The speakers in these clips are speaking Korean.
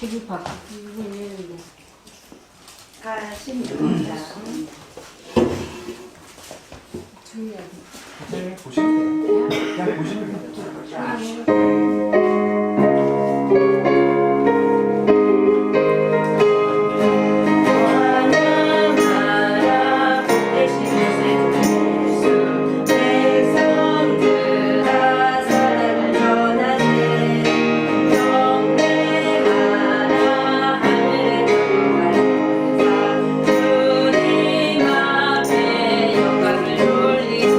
책이 바뀌고 있는데. 아, 16장. 선생님 보시면 돼요. 그냥 보시면 돼요. 주님 앞에 영광을 돌리세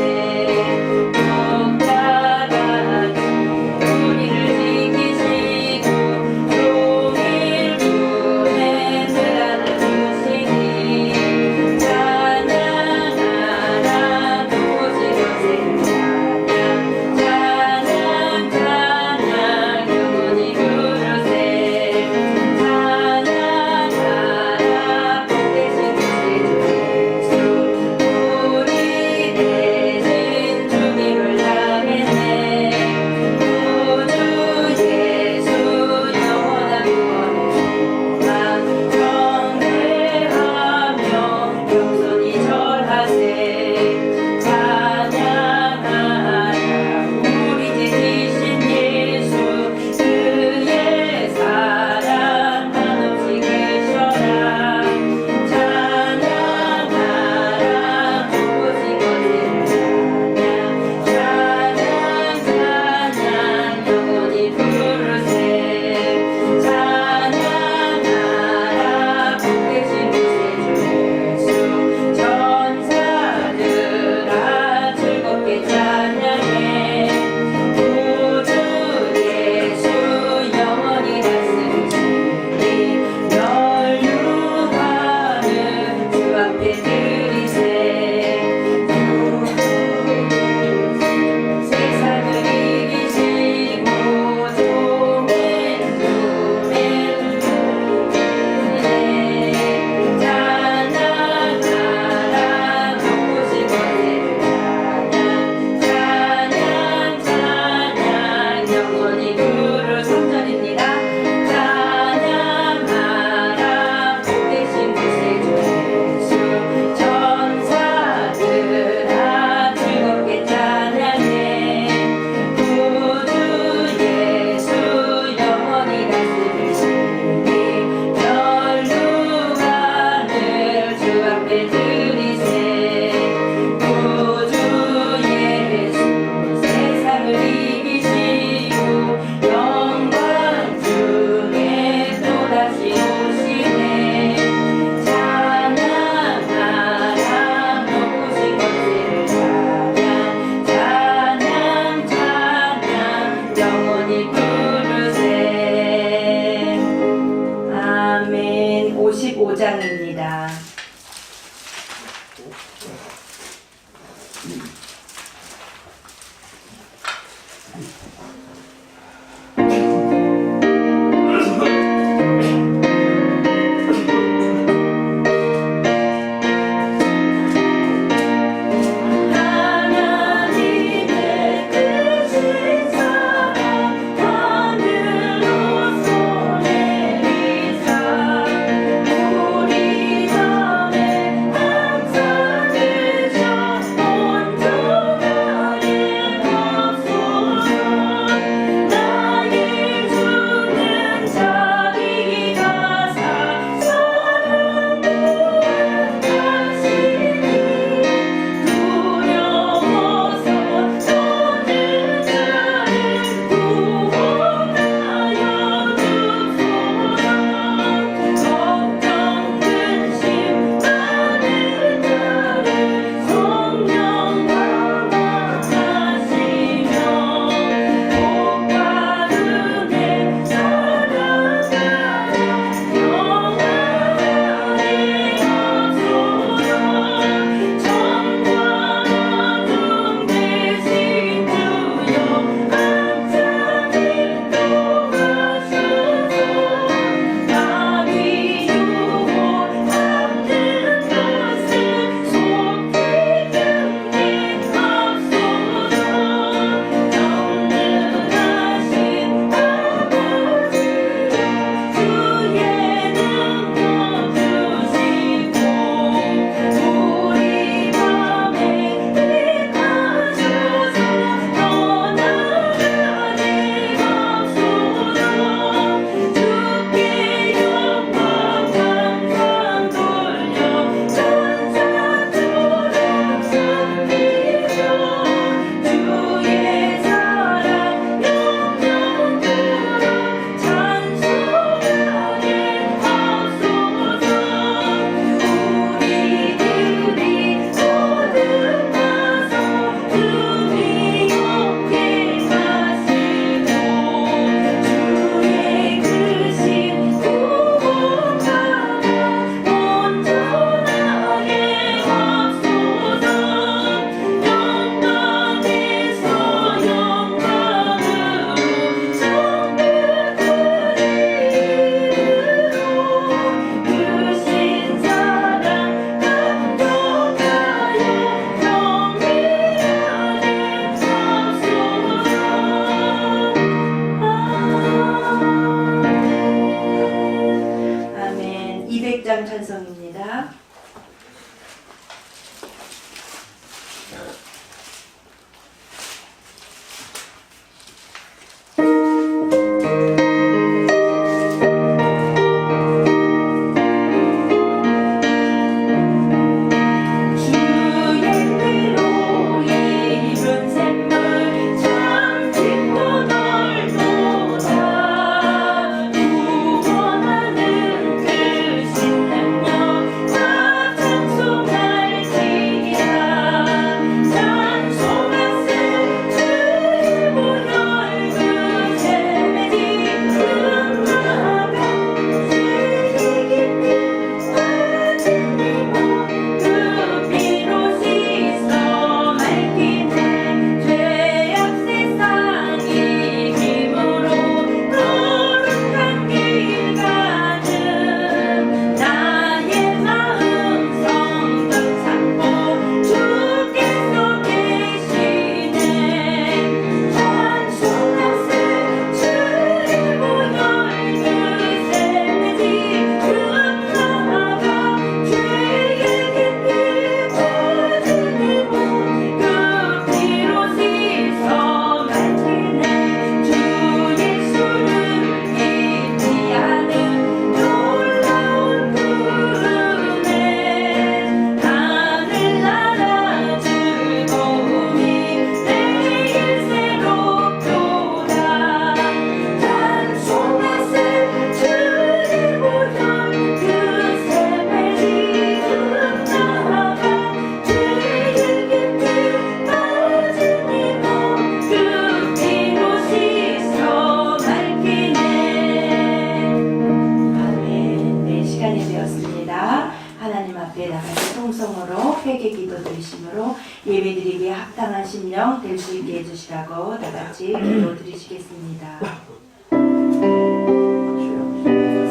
되심으로 예배드리기에 합당한 심령 될 수 있게 해주시라고 다 같이 기도드리시겠습니다.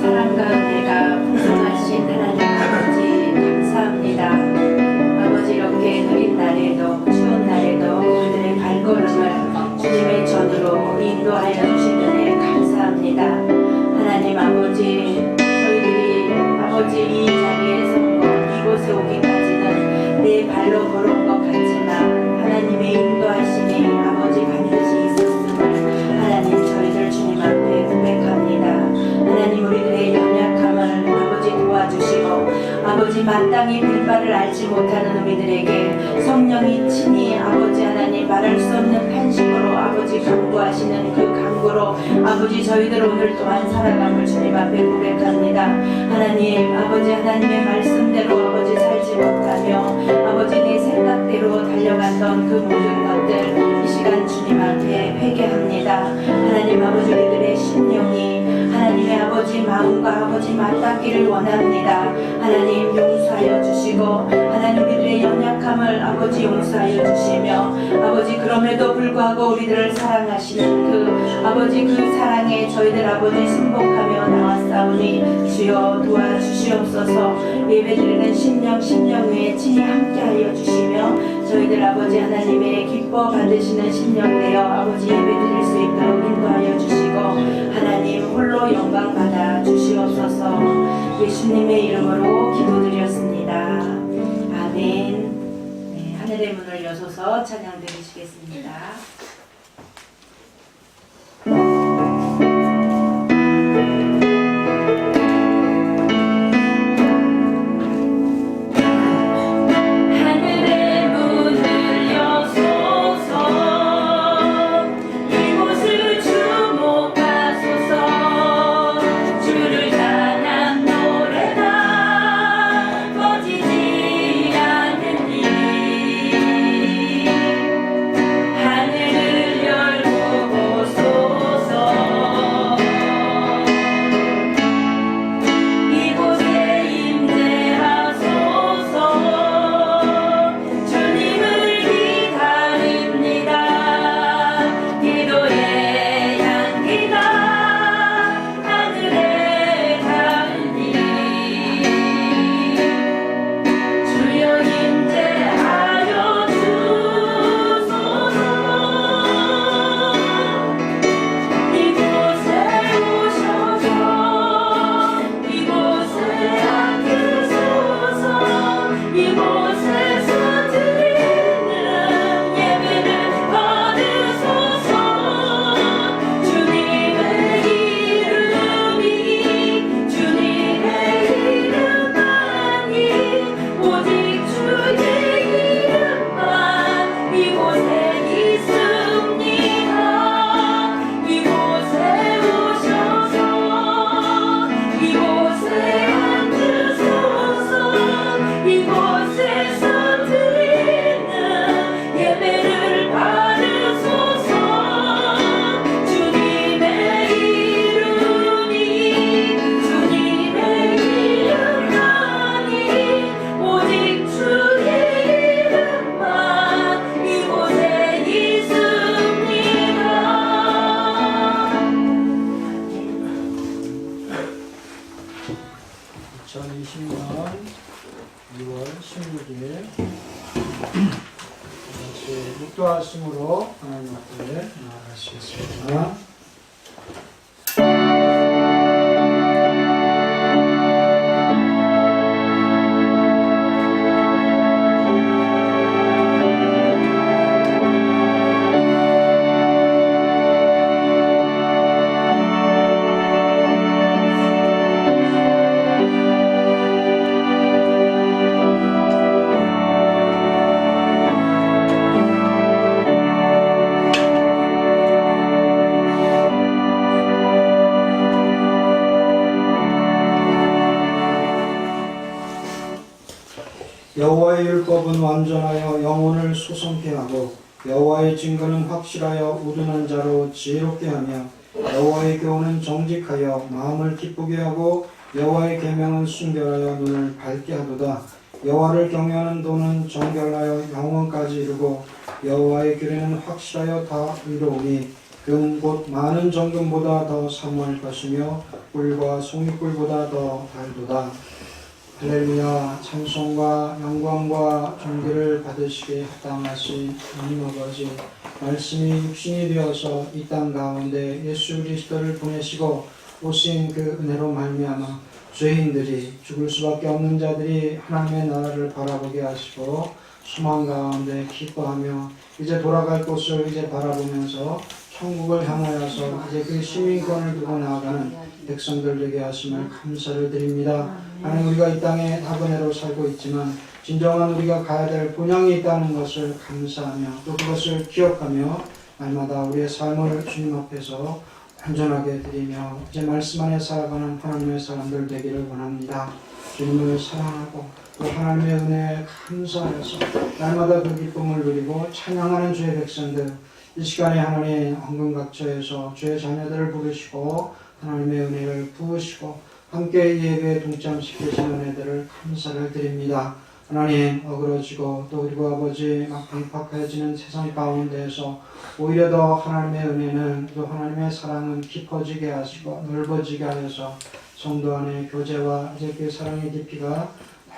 사랑과 은혜가 풍성하신 하나님 아버지 감사합니다. 아버지 이렇게 흐린 날에도 추운 날에도 우리들의 발걸음을 주님의 전으로 인도하여 주신 은혜 감사합니다. 하나님 아버지 저희들이 아버지 이 자리에 선 것 이곳에 오기까지는 내 발로 걸어온 것 같지만 하나님의 인도하심이 아버지 반드시 있었음을 하나님 저희들 주님 앞에 고백합니다. 하나님 우리들의 연약함을 아버지 도와주시고 아버지 마땅히 빌바를 알지 못하는 우리들에게 성령이 친히 아버지 하나님 말할 수 없는 탄식으로 아버지 강구하시는 그 강구로 아버지 저희들 오늘 또한 살아감을 주님 앞에 고백합니다. 하나님 아버지 하나님의 말씀대로 아버지 살지 못하며 아버지 내 생각대로 달려갔던 그 모든 것들 이 시간 주님 앞에 회개합니다. 하나님 아버지 우리들의 심령이 하나님의 아버지 마음과 아버지 맞닿기를 원합니다. 하나님 용서하여 주시고 하나님 우리들의 연약함을 아버지 용서하여 주시며 아버지 그럼에도 불구하고 우리들을 사랑하시는 그 아버지 그 사랑에 저희들 아버지 승복하며 나왔사오니 주여 도와주시옵소서. 예배드리는 심령 위에 친히 함께하여 주시며 저희들 아버지 하나님의 기뻐 받으시는 심령 되어 아버지 예배드릴 수 있도록 인도하여 주시고 하나님 홀로 영광 받아 주시옵소서. 예수님의 이름으로 기도드렸습니다. 아멘. 네, 하늘의 문을 여소서 찬양 드리시겠습니다. 묵도하심으로 하나님 앞에 나아가시겠습니다. 여호와의 율법은 완전하여 영혼을 소성케 하고 여호와의 증거는 확실하여 우둔한 자로 지혜롭게 하며 여호와의 교훈은 정직하여 마음을 기쁘게 하고 여호와의 계명은 순결하여 눈을 밝게 하도다. 여호와를 경외하는 도는 정결하여 영원까지 이르고 여호와의 규례는 확실하여 다 의로우니 금 곧 많은 정금보다 더 사모할 것이며 꿀과 송이꿀보다 더 달도다. 할렐루야. 찬송과 영광과 존귀를 받으시기에 합당하신 하나님 아버지, 말씀이 육신이 되어서 이 땅 가운데 예수 그리스도를 보내시고 오신 그 은혜로 말미암아 죄인들이, 죽을 수밖에 없는 자들이 하나님의 나라를 바라보게 하시고 소망 가운데 기뻐하며 이제 돌아갈 곳을 이제 바라보면서 천국을 향하여서 이제 그 시민권을 두고 나아가는 백성들 되게 하심을 감사를 드립니다. 하나님, 우리가 이 땅에 나그네로 살고 있지만 진정한 우리가 가야 될 본향이 있다는 것을 감사하며 또 그것을 기억하며 날마다 우리의 삶을 주님 앞에서 온전하게 드리며 이제 말씀 안에 살아가는 하나님의 사람들 되기를 원합니다. 주님을 사랑하고 또 하나님의 은혜에 감사하여서 날마다 그 기쁨을 누리고 찬양하는 주의 백성들, 이 시간에 하나님 황금각처에서 주의 자녀들을 부르시고 하나님의 은혜를 부으시고 함께 이 예배에 동참시키시는 은혜들을 감사를 드립니다. 하나님, 어그러지고 또 그리고 아버지 막 방팍해지는 세상 가운데에서 오히려 더 하나님의 은혜는, 또 하나님의 사랑은 깊어지게 하시고 넓어지게 하여서 성도 안에 교제와 이제 그 사랑의 깊이가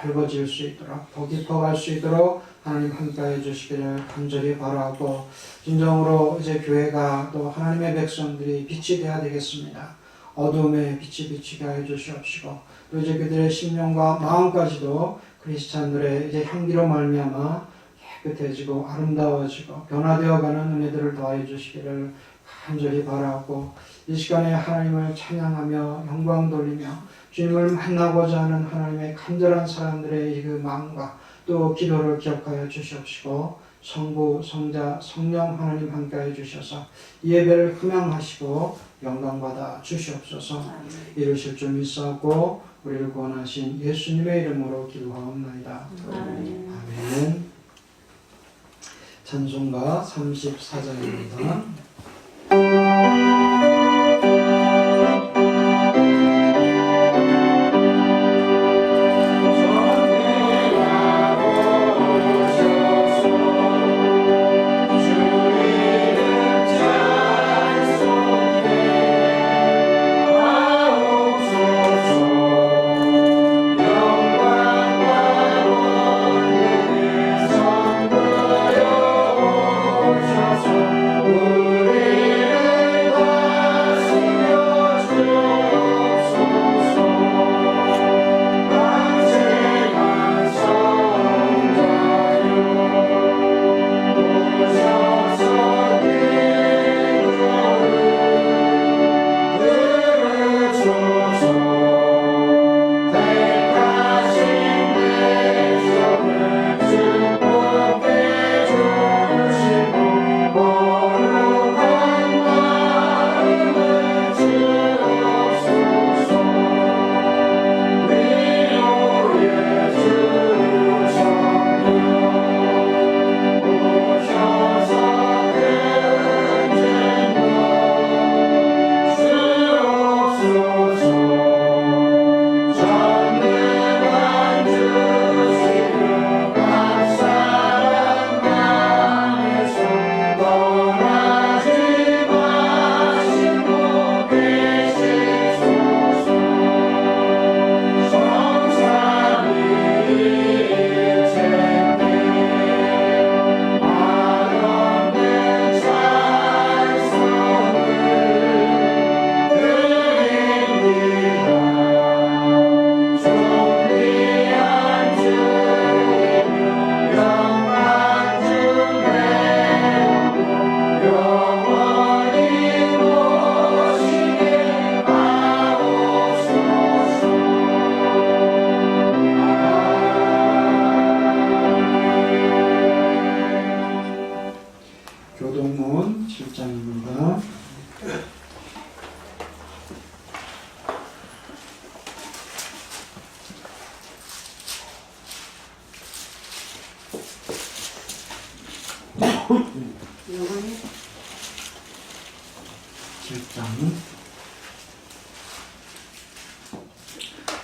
넓어질 수 있도록, 더 깊어갈 수 있도록 하나님 함께해 주시기를 간절히 바라고, 진정으로 이제 교회가 또 하나님의 백성들이 빛이 되어야 되겠습니다. 어둠에 빛이 비치게 해 주시옵시고 또 이제 그들의 심령과 마음까지도 크리스찬들의 이제 향기로 말미암아 깨끗해지고 아름다워지고 변화되어가는 은혜들을 더해 주시기를 간절히 바라고, 이 시간에 하나님을 찬양하며 영광 돌리며 주님을 만나고자 하는 하나님의 간절한 사람들의 그 마음과 또 기도를 기억하여 주시옵시고 성부, 성자, 성령 하나님 함께해 주셔서 이 예배를 흠양하시고 영광받아 주시옵소서. 이루실 줄 믿사옵고 우리를 구원하신 예수님의 이름으로 기도하옵나이다. 아멘. 찬송가 34장입니다. 오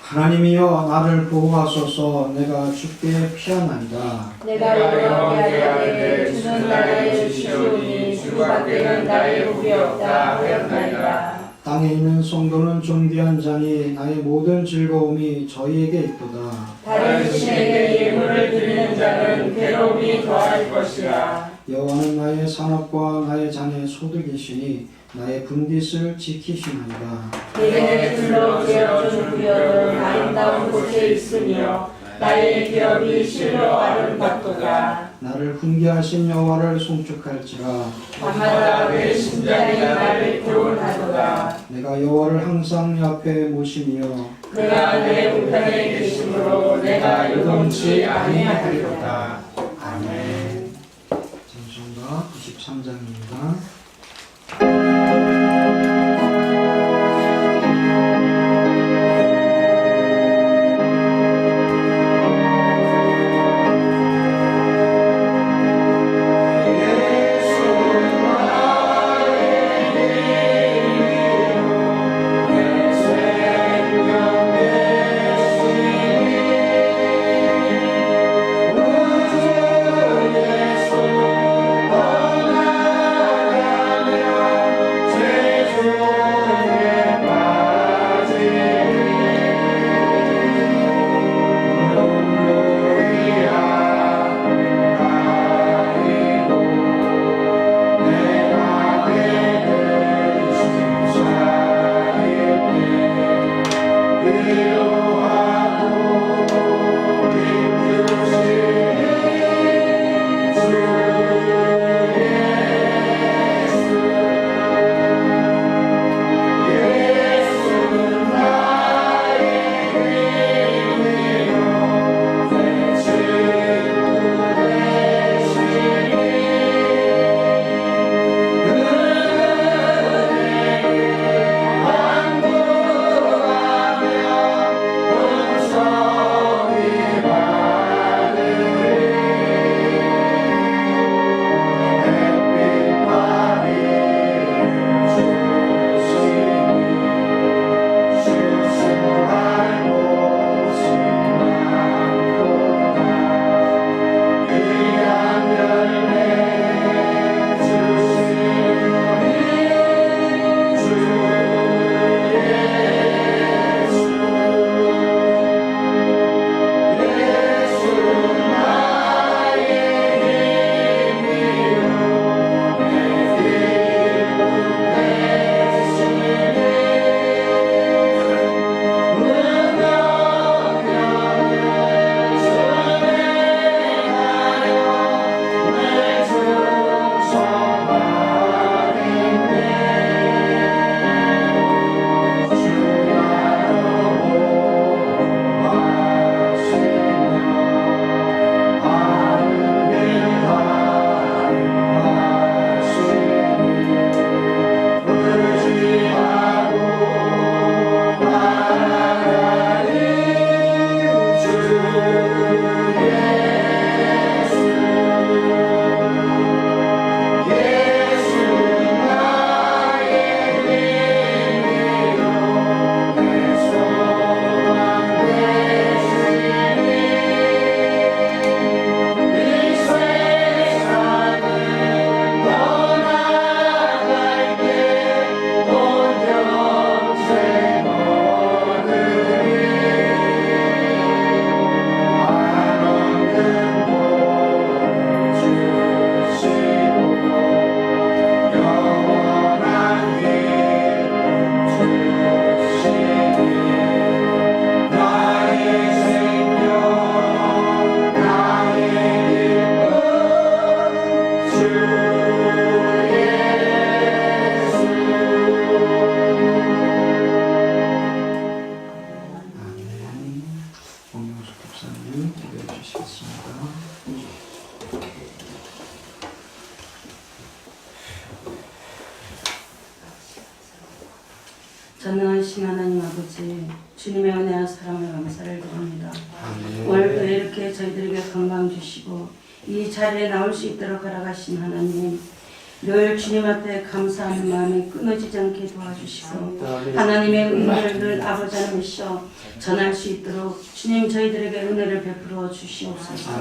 하나님이여 나를 보호하소서. 내가 주께 피하나이다. 내가 여호와께 하되 주는 나의 주시오니 주밖에는 나의 복이 없다 하였나이다. 땅에 있는 성도는 존귀한 자니 나의 모든 즐거움이 저희에게 있도다. 다른 신에게 예물을 드리는 자는 괴로움이 더할 것이라. 여호와는 나의 산업과 나의 잔의 소득이시니 나의 분깃을 지키시나이다. 내게 둘러 지어준 구역은 아름다운 곳에 있으며 나의 기업이 실로 아름답도다. 나를 훈계하신 여호와를 송축할지라. 밤마다 내 심장이 나를 교훈하도다. 내가 여호와를 항상 내 앞에 모시며 내가 내 우편에 계심으로 내가 요동치 아니하리로다. 아멘. 찬송가 93장입니다. 전능하신 하나님 아버지, 주님의 은혜와 사랑을 감사를 드립니다. 오늘도 이렇게 저희들에게 건강 주시고 이 자리에 나올 수 있도록 허락하신 하나님, 늘 주님 앞에 감사하는 마음이 끊어지지 않게 도와주시고 하나님의 은혜를 늘 아버지 하나님이시여 전할 수 있도록 주님 저희들에게 은혜를 베풀어 주시옵소서.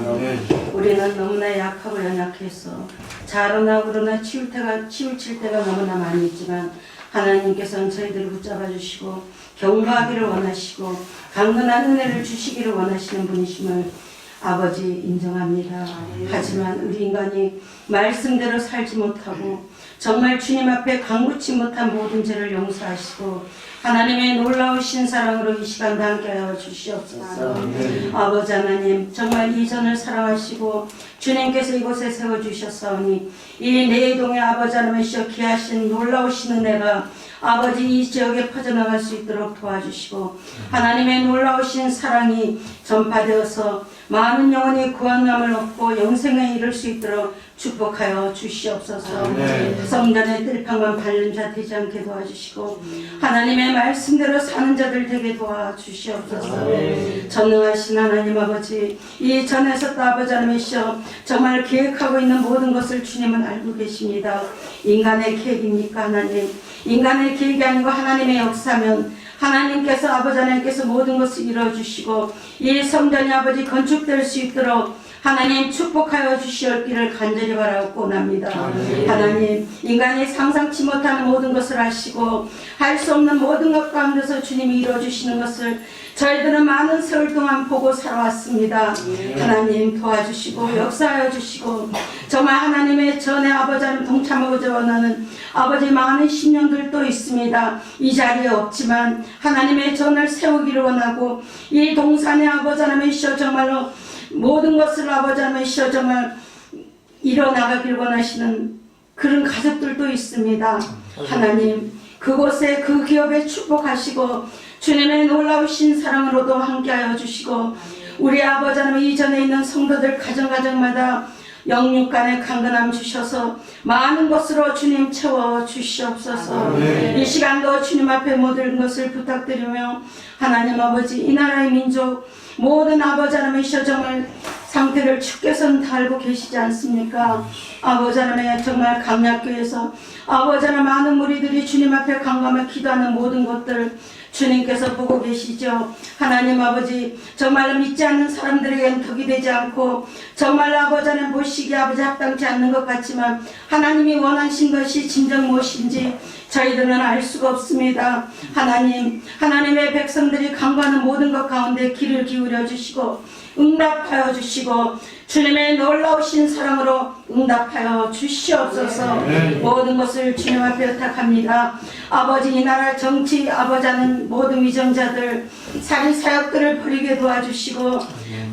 우리는 너무나 약하고 연약해서 자로나 그러나 치우칠 때가 너무나 많이 있지만 하나님께서는 저희들을 붙잡아 주시고 경고하기를 원하시고 강건한 은혜를 주시기를 원하시는 분이심을 아버지 인정합니다. 하지만 우리 인간이 말씀대로 살지 못하고 정말 주님 앞에 간구치 못한 모든 죄를 용서하시고 하나님의 놀라우신 사랑으로 이 시간도 함께하여 주시옵소서. 아버지 하나님 정말 이 전을 사랑하시고 주님께서 이곳에 세워주셨사오니 이 내동의 아버지 하나님이시여 귀하신 놀라우신 은혜가 아버지 이 지역에 퍼져나갈 수 있도록 도와주시고 하나님의 놀라우신 사랑이 전파되어서 많은 영혼이 구원함을 얻고 영생에 이를 수 있도록 축복하여 주시옵소서. 성전의 뜰판만 밟는 자 되지 않게 도와주시고 하나님의 말씀대로 사는 자들 되게 도와주시옵소서. 전능하신 하나님 아버지 이 전에서 또 아버지 하나님이시여 정말 계획하고 있는 모든 것을 주님은 알고 계십니다. 인간의 계획입니까 하나님? 인간의 계획이 아니고 하나님의 역사면 하나님께서 아버지 하나님께서 모든 것을 이루어주시고 이 성전이 아버지 건축될 수 있도록 하나님 축복하여 주시옵기를 간절히 바라고 원합니다. 하나님 인간이 상상치 못하는 모든 것을 하시고 할 수 없는 모든 것 가운데서 주님이 이루어주시는 것을 저희들은 많은 세월 동안 보고 살아왔습니다. 하나님 도와주시고 역사하여 주시고 정말 하나님의 전에 아버지 하나님 동참하고자 원하는 아버지 많은 신령들도 있습니다. 이 자리에 없지만 하나님의 전을 세우기를 원하고 이 동산의 아버지 하나님이시여 정말로 모든 것을 아버지 하나님이시여 정말 이뤄나가길 원하시는 그런 가족들도 있습니다. 하나님 그곳에 그 기업에 축복하시고 주님의 놀라우신 사랑으로도 함께하여 주시고 우리 아버지 하나님 이전에 있는 성도들 가정마다 영육간의 강건함 주셔서 많은 것으로 주님 채워 주시옵소서. 이 시간도 주님 앞에 모든 것을 부탁드리며 하나님 아버지 이 나라의 민족 모든 아버지 하나님이시여 정말 상태를 주께서는 다 알고 계시지 않습니까? 아버지 하나님 정말 강약교에서 아버지 하나님 많은 무리들이 주님 앞에 강감을 기도하는 모든 것들 주님께서 보고 계시죠. 하나님 아버지 정말 믿지 않는 사람들에게는 덕이 되지 않고 정말 아버지 하나님 보시기에 아버지 합당치 않는 것 같지만 하나님이 원하신 것이 진정 무엇인지 저희들은 알 수가 없습니다. 하나님 하나님의 백성들이 간구하는 모든 것 가운데 귀를 기울여 주시고 응답하여 주시고 주님의 놀라우신 사랑으로 응답하여 주시옵소서. 모든 것을 주님 앞에 의탁합니다. 아버지 이 나라 정치 아버지 하는 모든 위정자들 살인사역들을 버리게 도와주시고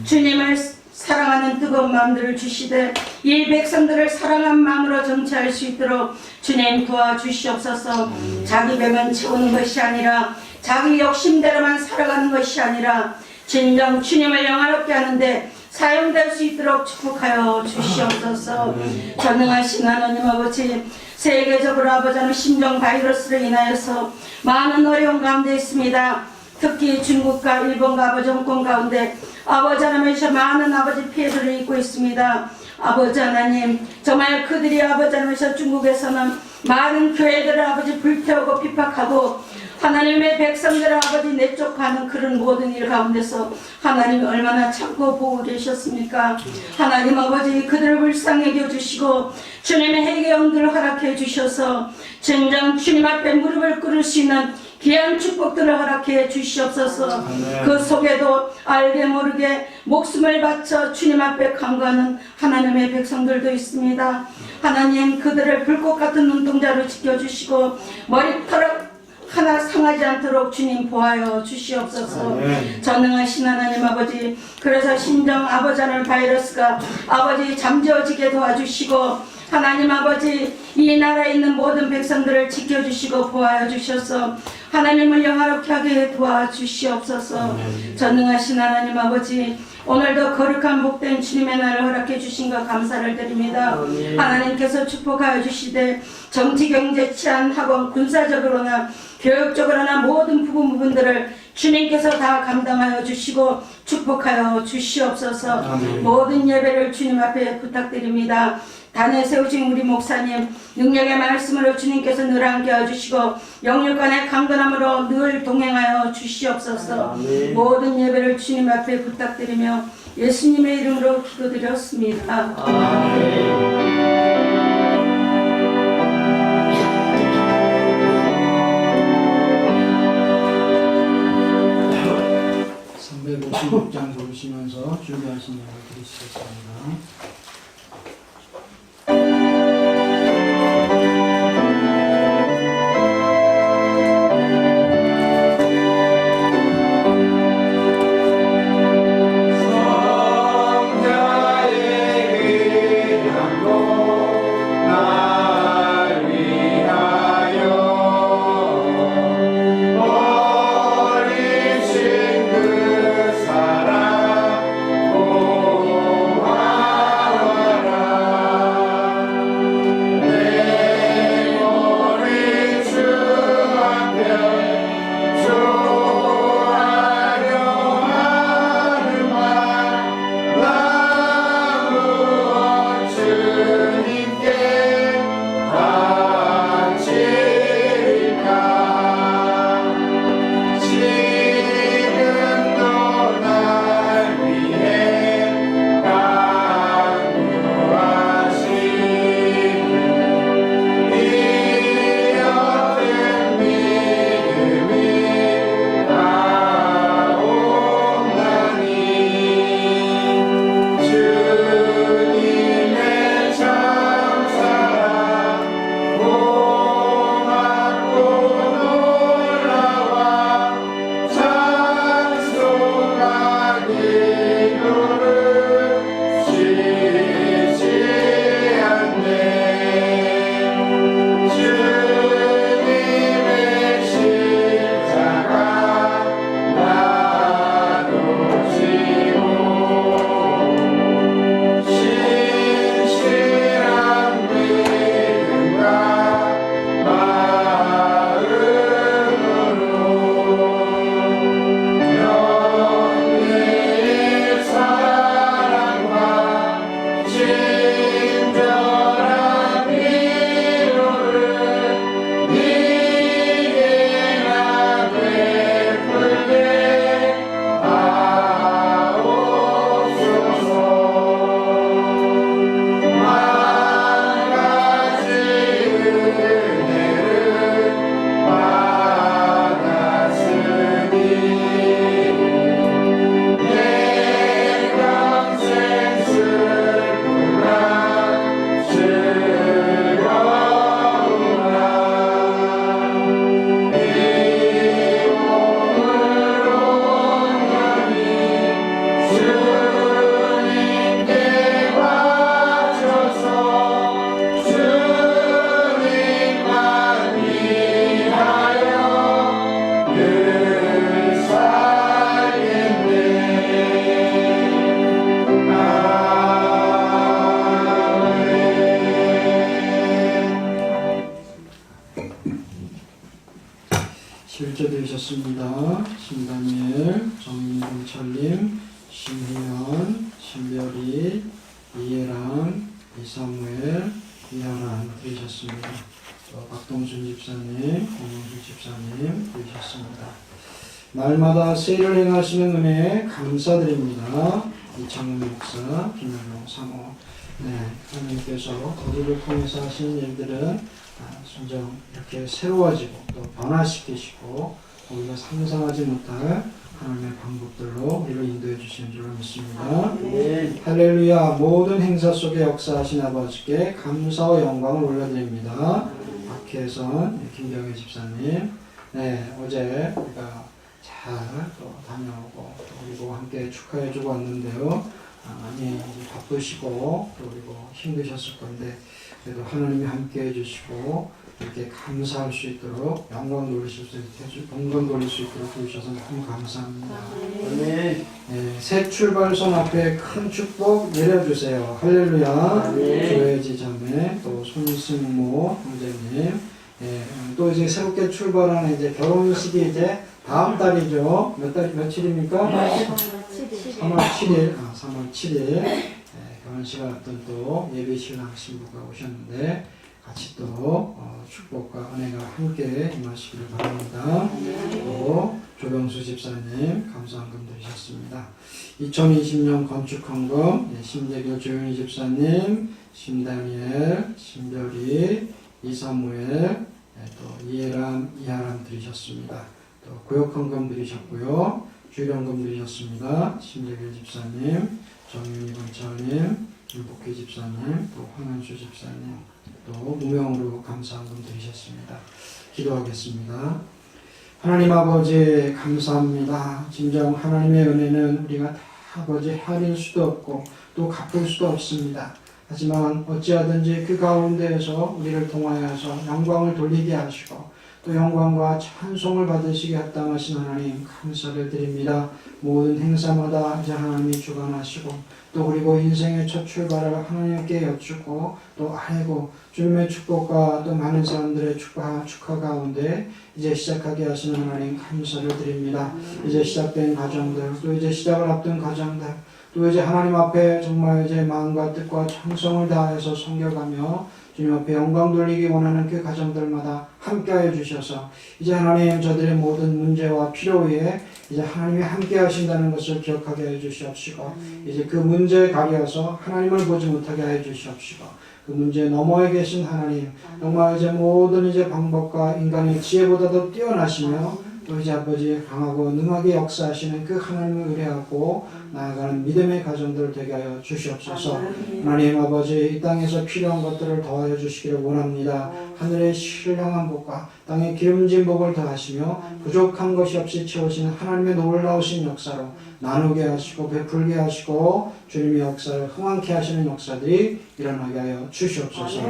주님을 사랑하는 뜨거운 마음들을 주시되 이 백성들을 사랑한 마음으로 정치할 수 있도록 주님 도와주시옵소서. 자기 배만 채우는 것이 아니라 자기 욕심대로만 살아가는 것이 아니라 진정 주님을 영화롭게 하는데 사용될 수 있도록 축복하여 주시옵소서. 전능하신 하나님 아버지 세계적으로 아버지 하나님 신종 바이러스로 인하여서 많은 어려움 가운데 있습니다. 특히 중국과 일본과 아버지 홍콩 가운데 아버지 하나님께서 많은 아버지 피해를 입고 있습니다. 아버지 하나님 정말 그들이 아버지 하나님께서 중국에서는 많은 교회들을 아버지 불태우고 핍박하고 하나님의 백성들을 아버지 내쫓아가는 그런 모든 일 가운데서 하나님이 얼마나 참고 보고 계셨습니까? 하나님 아버지 그들을 불쌍히 여겨주시고 주님의 해계영들을 허락해 주셔서 진정 주님 앞에 무릎을 꿇을 수 있는 귀한 축복들을 허락해 주시옵소서. 그 속에도 알게 모르게 목숨을 바쳐 주님 앞에 간구하는 하나님의 백성들도 있습니다. 하나님 그들을 불꽃 같은 눈동자로 지켜주시고 머리털 하나 상하지 않도록 주님 보하여 주시옵소서. 전능하신 하나님 아버지 그래서 신정 아버지 하나님 바이러스가 아버지 잠재워지게 도와주시고 하나님 아버지 이 나라에 있는 모든 백성들을 지켜주시고 보하여 주셔서 하나님을 영화롭게 하게 도와주시옵소서. 전능하신 하나님 아버지 오늘도 거룩한 복된 주님의 날을 허락해 주신 것 감사를 드립니다. 하나님께서 축복하여 주시되 정치, 경제, 치안, 학원, 군사적으로나 교육적으로나 모든 부분들을 주님께서 다 감당하여 주시고 축복하여 주시옵소서. 모든 예배를 주님 앞에 부탁드립니다. 단에 세우신 우리 목사님 능력의 말씀으로 주님께서 늘 함께 해주시고 영육간의 강건함으로 늘 동행하여 주시옵소서. 모든 예배를 주님 앞에 부탁드리며 예수님의 이름으로 기도드렸습니다. 아멘. 356장 보시면서 준비하신 예를 드리시겠습니다. 실제 되셨습니다. 신다니엘, 정민철님, 신희연, 신별이, 이예랑, 이사무엘, 이하란 되셨습니다. 또 박동순 집사님, 공영수 집사님 되셨습니다. 날마다 세일을 행하시는 은혜에 감사드립니다. 이창훈 목사, 김현long 사모. 하나님께서 거리를 통해서 하시는 일들은 점점 이렇게 새로워지고 또 변화시키시고 우리가 상상하지 못할 하나님의 방법들로 우리를 인도해 주시는 줄 믿습니다. 할렐루야. 모든 행사 속에 역사하신 아버지께 감사와 영광을 올려드립니다. 박혜선, 김경혜 집사님, 어제 우리가 잘 또 다녀오고 그리고 함께 축하해주고 왔는데요. 많이 바쁘시고 또 그리고 힘드셨을 건데 그래도 하나님이 함께 해주시고 이렇게 감사할 수 있도록 영광 돌릴 수 있도록 해주셔서 참 감사합니다. 새 출발선 앞에 큰 축복 내려주세요. 할렐루야. 조혜 지자매 또 손승모 형제님, 또 이제 새롭게 출발하는 이제 결혼식이 이제 다음 달이죠. 며칠입니까? 3월 7일. 결혼 시간 어떤 또 예비 신랑 신부가 오셨는데 같이 또 축복과 은혜가 함께 임하시기를 바랍니다. 또 조병수 집사님 감사한금 드리셨습니다. 2020년 건축헌금 심재길 조윤희 집사님, 심다니엘, 심별이, 이사무엘, 또 이해람, 이하람 드리셨습니다. 또 구역헌금 드리셨고요. 주일헌금 드리셨습니다. 심재길 집사님, 정윤희 권차님, 윤복희 집사님, 또 황현수 집사님, 또 무명으로 감사한금 드리셨습니다. 기도하겠습니다. 하나님 아버지 감사합니다. 진정 하나님의 은혜는 우리가 다 아버지 헤아릴 수도 없고 또 갚을 수도 없습니다. 하지만 어찌하든지 그 가운데에서 우리를 통하여서 영광을 돌리게 하시고 또 영광과 찬송을 받으시게 합당하신 하나님 감사를 드립니다. 모든 행사마다 이제 하나님이 주관하시고 또 그리고 인생의 첫 출발을 하나님께 여쭙고 또 알고 주님의 축복과 또 많은 사람들의 축하 가운데 이제 시작하게 하시는 하나님 감사를 드립니다. 이제 시작된 가정들 또 이제 시작을 앞둔 가정들 또 이제 하나님 앞에 정말 이제 마음과 뜻과 찬송을 다해서 섬겨가며 주님 앞에 영광 돌리기 원하는 그 가정들마다 함께하여 주셔서 이제 하나님 저들의 모든 문제와 필요에 이제 하나님이 함께 하신다는 것을 기억하게 해 주시옵시고 이제 그 문제에 가려서 하나님을 보지 못하게 해 주시옵시고 그 문제 너머에 계신 하나님 정말 이제 모든 이제 방법과 인간의 지혜보다도 뛰어나시며 또 이제 아버지 강하고 능하게 역사하시는 그 하나님을 의뢰하고 나아가는 믿음의 가정들 되게 하여 주시옵소서. 하나님 아버지 이 땅에서 필요한 것들을 더하여 주시기를 원합니다. 하늘의 신령한 복과 땅의 기름진 복을 더하시며 부족한 것이 없이 채우시는 하나님의 놀라우신 역사로 나누게 하시고 베풀게 하시고 주님의 역사를 흥왕케 하시는 역사들이 일어나게 하여 주시옵소서.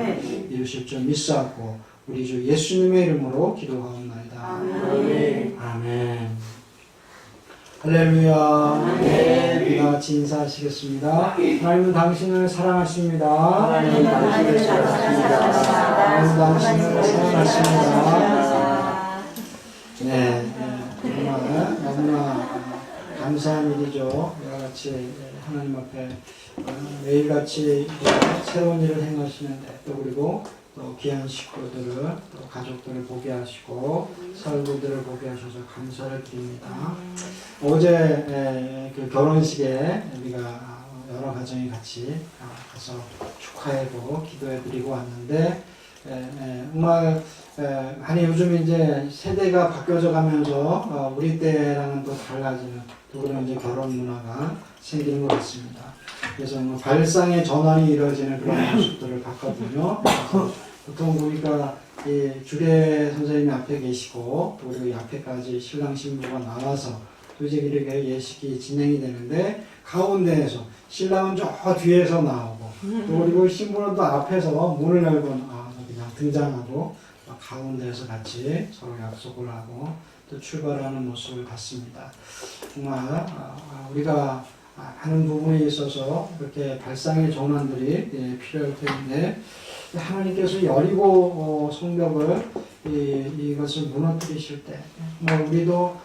이루실 줄 믿사옵고 우리 주 예수님의 이름으로 기도하옵나이다. 아멘. 아멘. 할렐루야. 아멘. 같이 인사하시겠습니다. 하나님은 당신을 사랑하십니다. 하나님은 당신을 사랑하십니다. 네, 정말 너무나 감사한 일이죠. 여러 가지 하나님 앞에 매일같이 새로운 일을 행하시는데 또 그리고 또 귀한 식구들을 또 가족들을 보게 하시고 설구들을 보게 하셔서 감사를 드립니다. 어제 그 결혼식에 우리가 여러 가정이 같이 가서 축하하고 기도해드리고 왔는데 정말 아니 요즘 이제 세대가 바뀌어져 가면서 우리 때랑은 또 달라지는 또 그런 이제 결혼 문화가 생기는 것 같습니다. 그래서 뭐 발상의 전환이 이루어지는 그런 모습들을 봤거든요. 보통 우리가 이 주례 선생님이 앞에 계시고 또 그리고 이 앞에까지 신랑 신부가 나와서 또 이제 이렇게 예식이 진행이 되는데 가운데에서 신랑은 저 뒤에서 나오고 또 그리고 신부는 또 앞에서 문을 열고 그냥 등장하고 가운데에서 같이 서로 약속을 하고 또 출발하는 모습을 봤습니다. 정말 우리가 하는 부분에 있어서 이렇게 발상의 전환들이 필요할 텐데 하나님께서 여리고 성벽을 이것을 무너뜨리실 때 우리도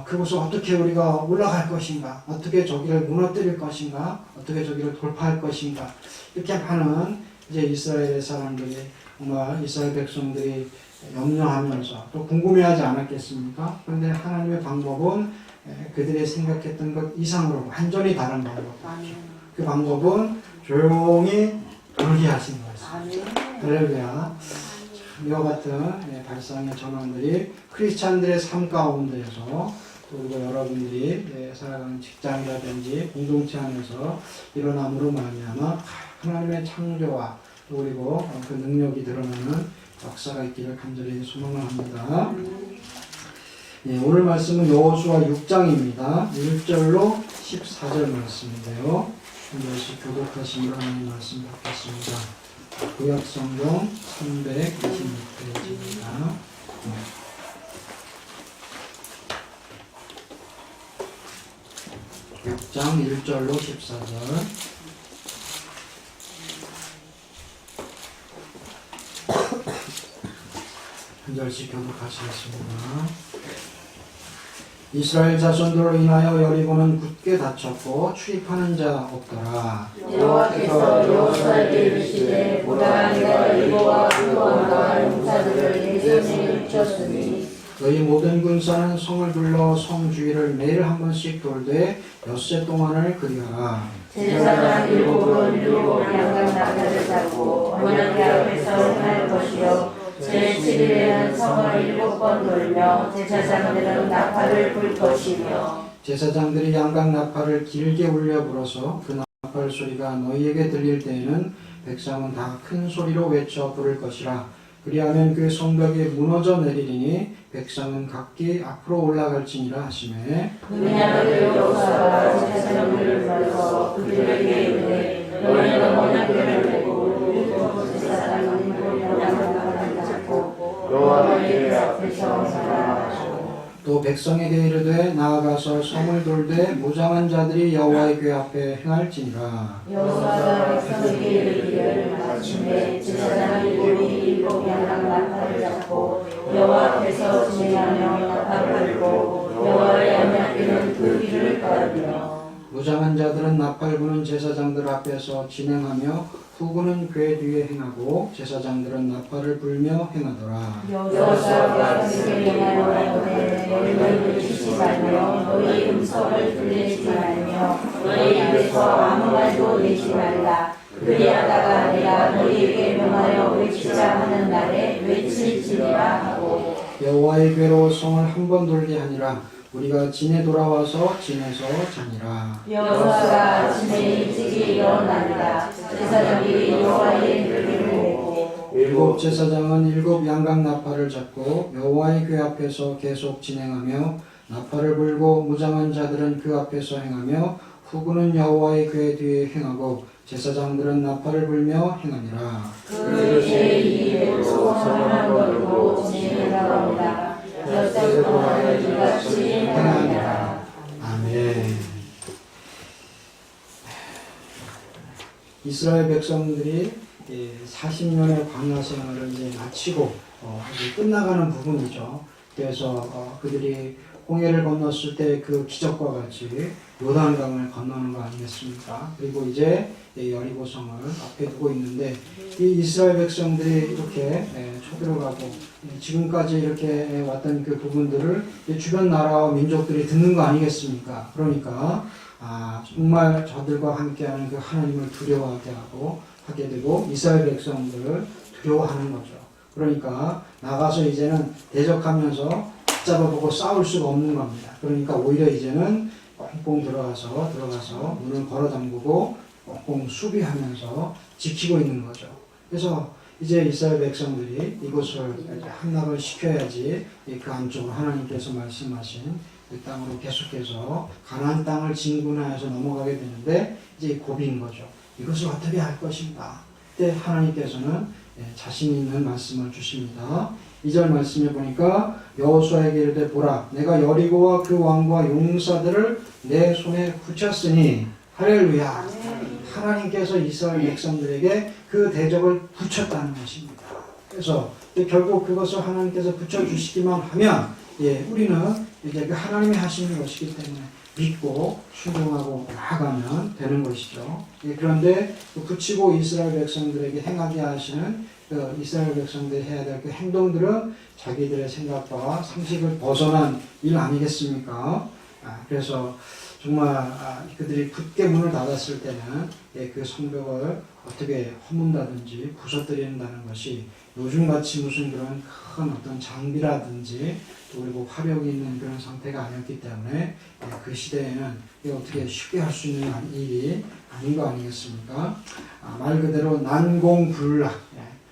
그것을 어떻게 우리가 올라갈 것인가, 어떻게 저기를 무너뜨릴 것인가, 어떻게 저기를 돌파할 것인가 이렇게 하는 이제 이스라엘의 사람들이 정말 이스라엘 백성들이 염려하면서 또 궁금해하지 않았겠습니까? 그런데 하나님의 방법은 그들이 생각했던 것 이상으로 완전히 다른 방법이었죠. 그 방법은 조용히 돌게 하신 것입니다. 할렐루야. 이와 같은 발상의 전환들이 크리스찬들의 삶 가운데에서 그리고 여러분들이 살아가는 직장이라든지 공동체 안에서 일어남으로 말미암아 하나님의 창조와 그리고 그 능력이 드러나는 역사가 있기를 간절히 소망을 합니다. 오늘 말씀은 여호수아 6장입니다. 1절로 14절 말씀인데요. 한 절씩 교독하신 하나님 말씀 받겠습니다. 구약성경 326페이지입니다. 6장 1절로 14절. 한 절씩 교독하시겠습니다. 이스라엘 자손들로 인하여 여리고는 굳게 닫혔고 출입하는 자 없더라. 여호와께서 여호수아에게 이르시되 보라 내가 여리고와 그 왕과 용사들을 내 손에 붙였으니 너희 모든 군사는 성을 둘러 성 주위를 매일 한 번씩 돌되 엿새 동안을 그리하라. 제사장 일곱은 일곱 양각 나팔을 잡고 언약궤 앞에서 행할 것이요 제7일에는 성을 7번 돌며 제사장들은 나팔을 불 것이며 제사장들이 양각 나팔을 길게 울려 불어서 그 나팔 소리가 너희에게 들릴 때에는 백성은 다 큰 소리로 외쳐 부를 것이라. 그리하면 그 성벽이 무너져 내리리니 백성은 각기 앞으로 올라갈지니라 하시매 왜냐하면 여호수아가 제사장들을 불러서 그들에게 이르되 너희는 언약궤를 메고 일곱 제사장은 일곱 양각 나팔을 잡고 여호와의 앞에서 서라. 또 백성에게 이르되 나아가서 성을 돌되 무장한 자들이 여호와의 궤 앞에 행할지니라. 여호수아가 백성에게 이르기를 마침내 제사장 일곱이 일곱 양각 나팔을 잡고 여호와 앞에서 진행하며 나팔을 불고 여호와의 언약궤는 그 길을 따르며 무장한 자들은 나팔 부는 제사장들 앞에서 진행하며 후구는 궤 뒤에 행하고 제사장들은 나팔을 불며 행하더라. 여호수아가 그에게 명하노니 너희는 치지 말며 너희 음성을 들리지 말며 너희 입에서 아무 말도 내지 말라. 그리하다가 내가 너희에게 명하여 외치자 하는 날에 외칠지니라 하고 여호와의 궤로 성을 한 번 돌게 하니라. 우리가 진에 돌아와서 진에서 자니라. 여호수아가 아침에 일찍이 일어나니라. 제사장들이 여호와의 궤를 메고 일곱 제사장은 일곱 양각 나팔을 잡고 여호와의 궤 앞에서 계속 진행하며 나팔을 불고 무장한 자들은 그 앞에서 행하며 후구는 여호와의 궤 뒤에 행하고 제사장들은 나팔을 불며 행하니라. 그 제2일에 성을 한 번으로 진행을 하옵니다. 엿새 동안을 이같이 행하니라. 아멘. 이스라엘 백성들이 40년의 광야 생활을 이제 마치고 이제 끝나가는 부분이죠. 그래서 그들이 홍해를 건넜을 때 그 기적과 같이 요단강을 건너는 거 아니겠습니까? 그리고 이제 여리고성을 앞에 두고 있는데 이 이스라엘 백성들이 이렇게 쳐들어가고 지금까지 이렇게 왔던 그 부분들을 주변 나라와 민족들이 듣는 거 아니겠습니까? 그러니까 정말 저들과 함께하는 그 하나님을 두려워하게 하게 되고 이스라엘 백성들을 두려워하는 거죠. 그러니까 나가서 이제는 대적하면서 붙잡아보고 싸울 수가 없는 겁니다. 그러니까 오히려 이제는 꽁꽁 들어가서 문을 걸어 잠그고 꽁꽁 수비하면서 지키고 있는 거죠. 그래서 이제 이스라엘 백성들이 이곳을 함락을 시켜야지 그 안쪽으로 하나님께서 말씀하신 그 땅으로 계속해서 가나안 땅을 진군하여서 넘어가게 되는데 이제 고비인 거죠. 이것을 어떻게 할 것인가? 그때 하나님께서는 자신 있는 말씀을 주십니다. 2절 말씀에 보니까 여호수아에게 이르되 보라 내가 여리고와 그 왕과 용사들을 내 손에 붙였으니 할렐루야. 하나님께서 이스라엘 백성들에게 그 대적을 붙였다는 것입니다. 그래서 결국 그것을 하나님께서 붙여주시기만 하면 우리는 이제 그 하나님이 하시는 것이기 때문에 믿고 순종하고 나아가면 되는 것이죠. 그런데 붙이고 이스라엘 백성들에게 행하게 하시는 이스라엘 백성들이 해야 될 그 행동들은 자기들의 생각과 상식을 벗어난 일 아니겠습니까? 그래서 정말 그들이 굳게 문을 닫았을 때는 그 성벽을 어떻게 허문다든지 부서뜨린다는 것이 요즘같이 무슨 그런 큰 어떤 장비라든지 또 그리고 화력이 있는 그런 상태가 아니었기 때문에 그 시대에는 어떻게 쉽게 할 수 있는 일이 아닌 거 아니겠습니까? 말 그대로 난공불락,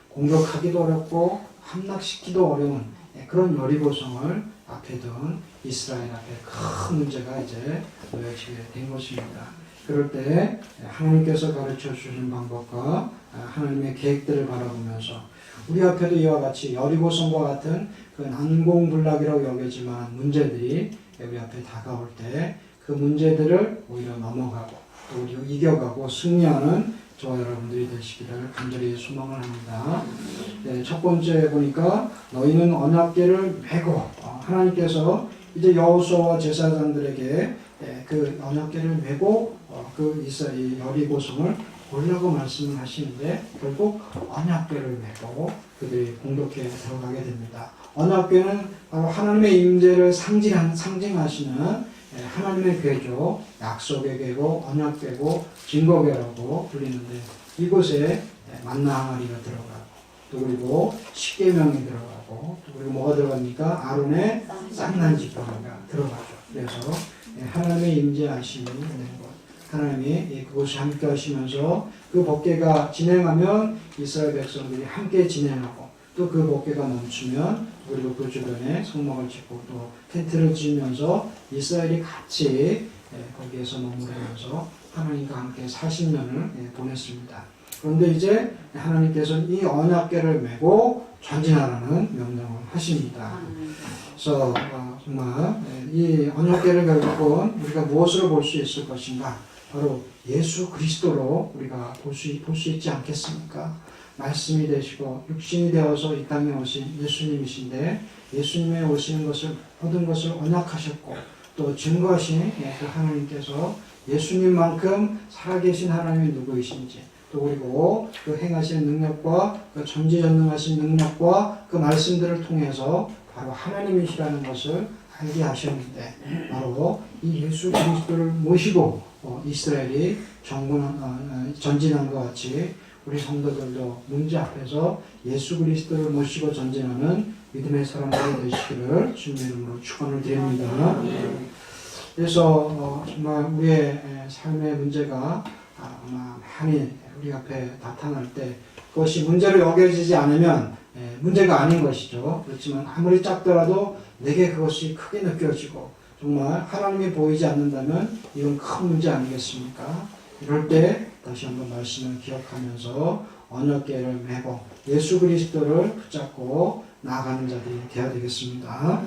공격하기도 어렵고 함락시키기도 어려운 그런 여리고성을 앞에 둔 이스라엘 앞에 큰 문제가 이제 놓여지게 된 것입니다. 그럴 때 하나님께서 가르쳐 주신 방법과 하나님의 계획들을 바라보면서 우리 앞에도 이와 같이 여리고성과 같은 그 난공불락이라고 여겨지만 문제들이 우리 앞에 다가올 때 그 문제들을 오히려 넘어가고 또 우리가 이겨가고 승리하는 저와 여러분들이 되시기를 간절히 소망을 합니다. 첫 번째 보니까 너희는 언약궤를 메고 하나님께서 이제 여호수아와 제사장들에게 그 언약궤를 메고 그 이스라엘 여리고성을 보려고 말씀을 하시는데 결국 언약궤를 메고 그들이 공격해 들어가게 됩니다. 언약궤는 바로 하나님의 임재를 상징하시는 하나님의 궤죠. 약속의 궤고 언약궤고 증거궤라고 불리는데 이곳에 만나 항아리가 들어가고 또 그리고 십계명이 들어가고 또 그리고 뭐가 들어갑니까? 아론의 쌍난 지팡이가 들어가죠. 그래서 하나님의 임재하심이 있는 것, 하나님이 그곳에 함께 하시면서 그 법궤가 진행하면 이스라엘 백성들이 함께 진행하고 또 그 법궤가 멈추면 그리고 그 주변에 성막을 짓고 또 텐트를 지으면서 이스라엘이 같이 거기에서 머무르면서 하나님과 함께 40년을 보냈습니다. 그런데 이제 하나님께서는 이 언약궤를 메고 전진하라는 명령을 하십니다. 그래서 정말 이 언약궤를 결국은 우리가 무엇으로 볼 수 있을 것인가? 바로 예수 그리스도로 우리가 볼 수 있지 않겠습니까? 말씀이 되시고 육신이 되어서 이 땅에 오신 예수님이신데 예수님의 오시는 것을 모든 것을 언약하셨고 또 증거하신 그 하나님께서 예수님만큼 살아계신 하나님이 누구이신지 또 그리고 그 행하시는 능력과 그 전지전능하신 능력과 그 말씀들을 통해서 바로 하나님이시라는 것을 알게 하셨는데 바로 이 예수 그리스도를 모시고 이스라엘이 전진한 것 같이 우리 성도들도 문제 앞에서 예수 그리스도를 모시고 전진하는 믿음의 사람들이 되시기를 주님의 이름으로 축원을 드립니다. 그래서 정말 우리의 삶의 문제가 아마 많이 우리 앞에 나타날 때 그것이 문제로 여겨지지 않으면 문제가 아닌 것이죠. 그렇지만 아무리 작더라도 내게 그것이 크게 느껴지고 정말 하나님이 보이지 않는다면 이건 큰 문제 아니겠습니까? 이럴 때 다시 한번 말씀을 기억하면서 언약궤를 메고 예수 그리스도를 붙잡고 나아가는 자들이 되어야 되겠습니다.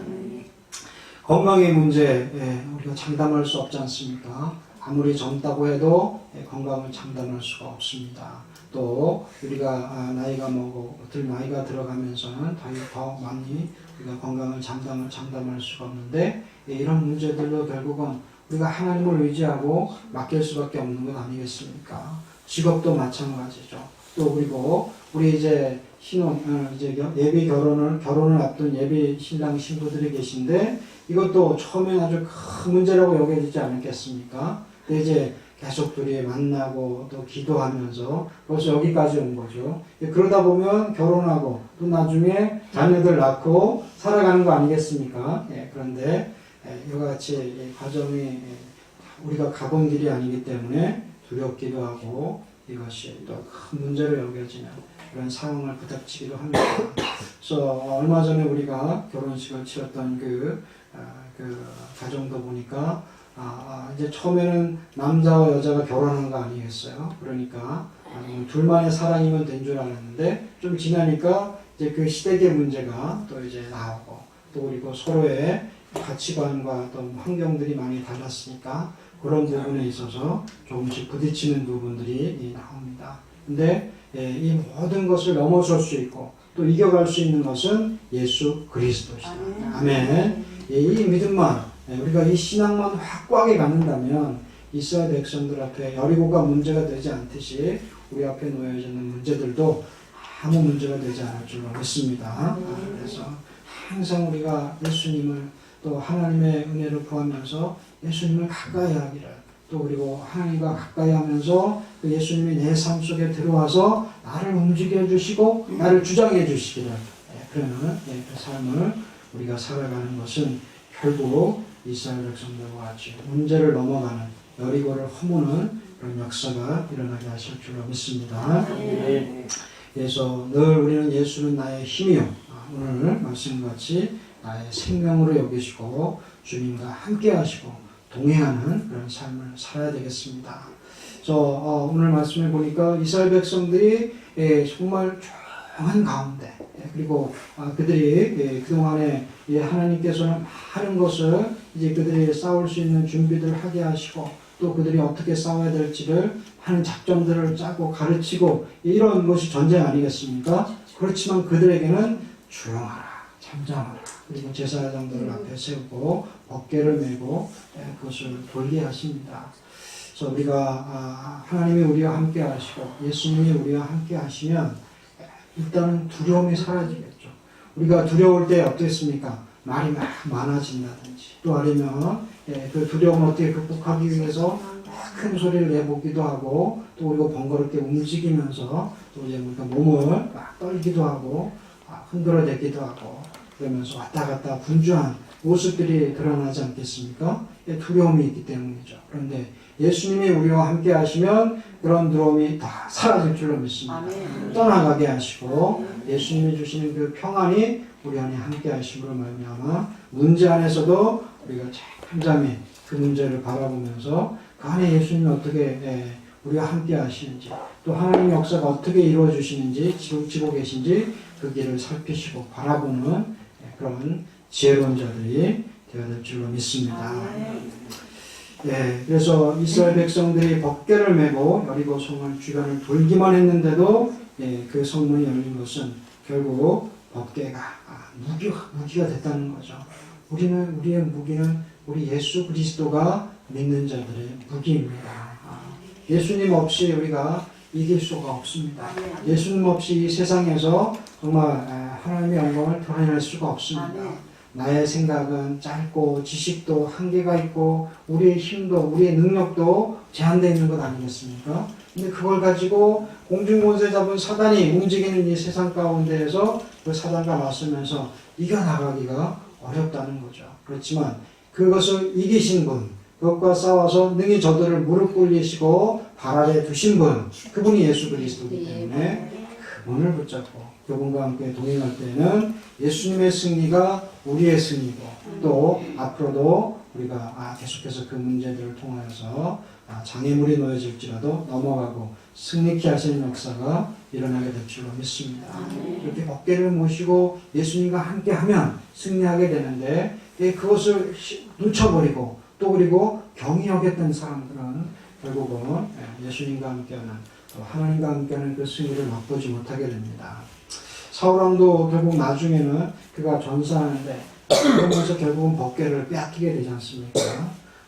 건강의 문제 우리가 장담할 수 없지 않습니까? 아무리 젊다고 해도 건강을 장담할 수가 없습니다. 또 우리가 나이가 나이가 들어가면서는 더 많이 우리가 건강을 장담할 수가 없는데 이런 문제들로 결국은 우리가 하나님을 의지하고 맡길 수밖에 없는 것 아니겠습니까? 직업도 마찬가지죠. 또 그리고 우리 이제 예비 결혼을 앞둔 예비 신랑 신부들이 계신데 이것도 처음엔 아주 큰 문제라고 여겨지지 않았겠습니까? 근데 이제 계속 둘이 만나고 또 기도하면서 벌써 여기까지 온 거죠. 그러다 보면 결혼하고 또 나중에 자녀들 낳고 살아가는 거 아니겠습니까? 그런데 이와 같이 과정이 우리가 가본 길이 아니기 때문에 두렵기도 하고 이것이 또 큰 문제로 여겨지는 그런 상황을 부닥치기도 합니다. 그래서 얼마 전에 우리가 결혼식을 치렀던 그 가정도 보니까 이제 처음에는 남자와 여자가 결혼한 거 아니겠어요? 그러니까 둘만의 사랑이면 된 줄 알았는데 좀 지나니까 이제 그 시댁의 문제가 또 이제 나오고 또 그리고 서로의 가치관과 또 환경들이 많이 달랐으니까 그런 부분에 있어서 조금씩 부딪히는 부분들이 나옵니다. 근데 이 모든 것을 넘어설 수 있고 또 이겨갈 수 있는 것은 예수 그리스도시다. 아멘. 이 믿음만 우리가 이 신앙만 확고하게 갖는다면 이스라엘 백성들 앞에 여리고가 문제가 되지 않듯이 우리 앞에 놓여져 있는 문제들도 아무 문제가 되지 않을 줄로 믿습니다. 그래서 항상 우리가 예수님을 또 하나님의 은혜를 구하면서 예수님을 가까이 하기를 또 그리고 하나님과 가까이 하면서 그 예수님이 내 삶 속에 들어와서 나를 움직여 주시고 나를 주장해 주시기를 그러는 그 삶을 우리가 살아가는 것은 결국 이스라엘 백성들과 같이 문제를 넘어가는 여리고를 허무는 그런 역사가 일어나게 하실 줄로 믿습니다. 그래서 늘 우리는 예수는 나의 힘이요 오늘 말씀같이 나의 생명으로 여기시고 주님과 함께 하시고 동행하는 그런 삶을 살아야 되겠습니다. 그래서 오늘 말씀을 보니까 이스라엘 백성들이 정말 조용한 가운데 그리고 그들이 그동안에 하나님께서는 많은 것을 이제 그들이 싸울 수 있는 준비들을 하게 하시고 또 그들이 어떻게 싸워야 될지를 하는 작전들을 짜고 가르치고 이런 것이 전쟁 아니겠습니까? 그렇지만 그들에게는 조용하라, 잠잠하라. 그리고 제사장들을 앞에 세우고 법궤를 메고 그것을 돌게 하십니다. 그래서 우리가 하나님이 우리와 함께 하시고 예수님이 우리와 함께 하시면 일단은 두려움이 사라지겠죠. 우리가 두려울 때 어떻겠습니까? 말이 막 많아진다든지 또 아니면 그 두려움을 어떻게 극복하기 위해서 큰 소리를 내보기도 하고 또 우리가 번거롭게 움직이면서 또 이제 우리가 몸을 막 떨기도 하고 흔들어대기도 하고 그러면서 왔다 갔다 분주한 모습들이 드러나지 않겠습니까? 두려움이 있기 때문이죠. 그런데 예수님이 우리와 함께 하시면 그런 두려움이 다 사라질 줄로 믿습니다. 떠나가게 하시고 예수님이 주시는 그 평안이 우리 안에 함께 하심으로 말미암아 문제 안에서도 우리가 잠잠히 그 문제를 바라보면서 그 안에 예수님이 어떻게 우리와 함께 하시는지 또 하나님의 역사가 어떻게 이루어 주시는지 지고 계신지 그 길을 살피시고 바라보는 그런 지혜로운 자들이 되어야 될 줄로 믿습니다. 그래서 이스라엘 백성들이 법궤를 메고 여리고 성을 주변을 돌기만 했는데도 그 성문이 열린 것은 결국 법궤가 무기가 됐다는 거죠. 우리의 무기는 우리 예수 그리스도가 믿는 자들의 무기입니다. 예수님 없이 우리가 이길 수가 없습니다. 예수님 없이 이 세상에서 정말 하나님의 영광을 드러낼 수가 없습니다. 나의 생각은 짧고 지식도 한계가 있고 우리의 힘도 우리의 능력도 제한되어 있는 것 아니겠습니까? 근데 그걸 가지고 공중권세 잡은 사단이 움직이는 이 세상 가운데에서 그 사단과 맞서면서 이겨나가기가 어렵다는 거죠. 그렇지만 그것을 이기신 분, 그것과 싸워서 능히 저들을 무릎 꿇리시고 발 아래 두신 분, 그분이 예수 그리스도이기 때문에 그분을 붙잡고 그분과 함께 동행할 때는 예수님의 승리가 우리의 승리고 또 앞으로도 우리가 계속해서 그 문제들을 통하여서 장애물이 놓여질지라도 넘어가고 승리케 하시는 역사가 일어나게 될 줄로 믿습니다. 이렇게 법궤를 모시고 예수님과 함께하면 승리하게 되는데 그것을 놓쳐버리고 또 그리고 경히 여겼던 사람들은 결국은 예수님과 함께하는 또 하나님과 함께하는 그 승리를 맛보지 못하게 됩니다. 사울왕도 결국 나중에는 그가 전사하는데 그러면서 결국은 법궤를 빼앗기게 되지 않습니까?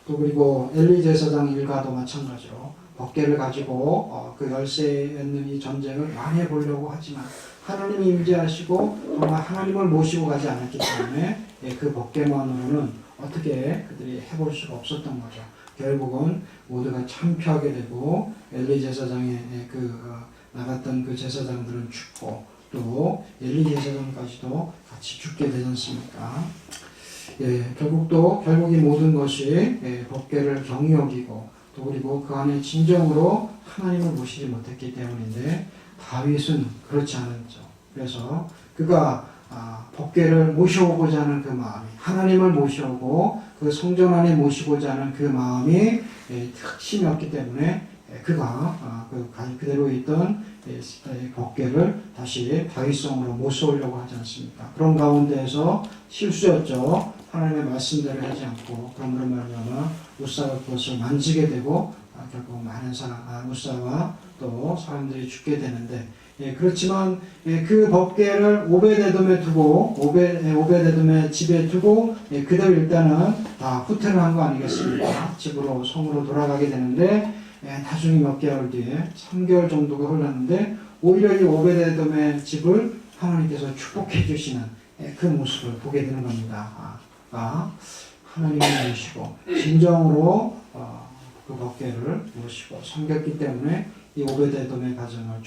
또 그리고 엘리 제사장 일가도 마찬가지로 법궤를 가지고 그 열세에 있는 이 전쟁을 완해 보려고 하지만 하나님이 임재하시고 정말 하나님을 모시고 가지 않았기 때문에 그 법궤만으로는 어떻게 그들이 해볼 수가 없었던 거죠. 결국은 모두가 참패하게 되고 엘리 제사장의 나갔던 그 제사장들은 죽고 또 엘리 제사장까지도 같이 죽게 되지 않습니까? 결국 이 모든 것이 법궤를 경히 여기고 또 그리고 그 안에 진정으로 하나님을 모시지 못했기 때문인데 다윗은 그렇지 않았죠. 그래서 그가 법궤를 모셔오고자 하는 그 마음이 하나님을 모셔오고 그 성전 안에 모시고자 하는 그 마음이 핵심이었기 때문에 그가 그대로 있던 법궤를 다시 다윗성으로 모셔오려고 하지 않습니까? 그런 가운데에서 실수였죠. 하나님의 말씀대로 하지 않고 그러므로 말미암아 우사가 그것을 만지게 되고 결국 많은 우사와 또 사람들이 죽게 되는데 그렇지만 그 법궤를 오베데돔에 두고 오베데돔의 집에 두고 그대로 일단은 다 후퇴를 한 거 아니겠습니까? 집으로 성으로 돌아가게 되는데 나중에 몇 개월 뒤에 3개월 정도가 흘렀는데 오히려 이 오베데돔의 집을 하나님께서 축복해 주시는 그 모습을 보게 되는 겁니다. 하나님을 모시고 진정으로 그 법궤를 모시고 섬겼기 때문에 이 오베데돔의 가정을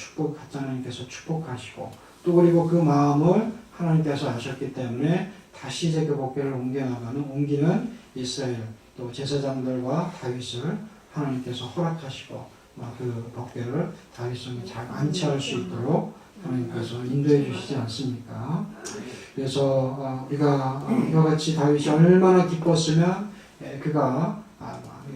하나님께서 축복하시고 또 그리고 그 마음을 하나님께서 하셨기 때문에 다시 이제 그 법궤를 옮기는 이스라엘 또 제사장들과 다윗을 하나님께서 허락하시고 그 법궤를 다윗성에 잘 안치할 수 있도록 하나님께서 인도해 주시지 않습니까? 그래서 우리가 이와 같이 다윗이 얼마나 기뻤으면 그가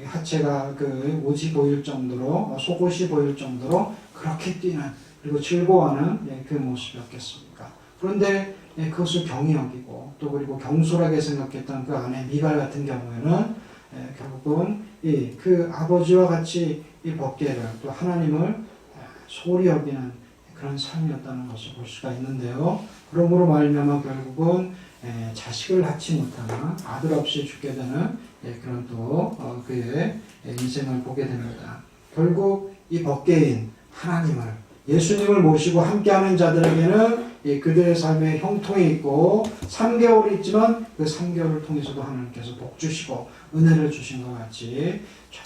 하체가 옷이 보일 정도로 속옷이 보일 정도로 그렇게 뛰는 그리고 즐거워하는 그 모습이었겠습니까? 그런데 그것을 경히 여기고 또 그리고 경솔하게 생각했던 그 아내 미갈 같은 경우에는 결국은 그 아버지와 같이 이 법궤를 또 하나님을 소홀히 여기는 그런 삶이었다는 것을 볼 수가 있는데요. 그러므로 말미암아 결국은 자식을 낳지 못하는 아들 없이 죽게 되는 그런 또 그의 인생을 보게 됩니다. 결국 이 법계인 하나님을 예수님을 모시고 함께하는 자들에게는 그들의 삶에 형통이 있고 3개월이 있지만 그 3개월을 통해서도 하나님께서 복 주시고 은혜를 주신 것 같이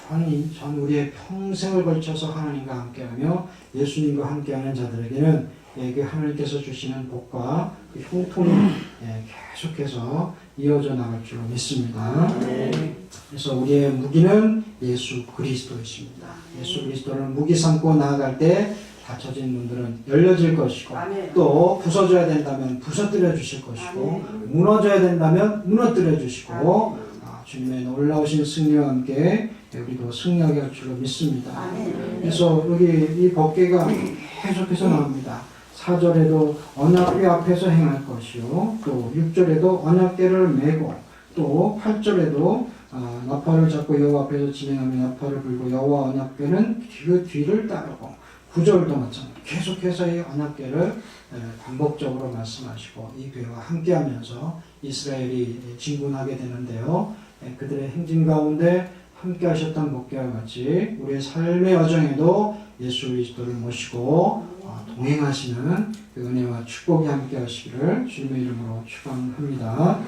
전 우리의 평생을 걸쳐서 하나님과 함께하며 예수님과 함께하는 자들에게는 그 하나님께서 주시는 복과 그 형통이 계속해서 이어져 나갈 줄로 믿습니다. 그래서 우리의 무기는 예수 그리스도이십니다. 예수 그리스도를 무기 삼고 나아갈 때 닫혀진 문들은 열려질 것이고 또 부서져야 된다면 부서뜨려 주실 것이고 무너져야 된다면 무너뜨려 주시고 주님의 놀라우신 승리와 함께 우리도 승리하게 할 줄로 믿습니다. 그래서 여기 이 법궤가 계속해서 나옵니다. 4절에도 언약궤 앞에서 행할 것이요 또 6절에도 언약궤를 메고 또 8절에도 나팔을 잡고 여호와 앞에서 진행하며 나팔을 불고 여호와 언약궤는 그 뒤를 따르고 9절도 마찬가지 계속해서 이 언약궤를 반복적으로 말씀하시고 이 궤와 함께하면서 이스라엘이 진군하게 되는데요. 그들의 행진 가운데 함께 하셨던 목회와 같이 우리의 삶의 여정에도 예수 그리스도를 모시고 동행하시는 그 은혜와 축복이 함께 하시기를 주님의 이름으로 축원합니다.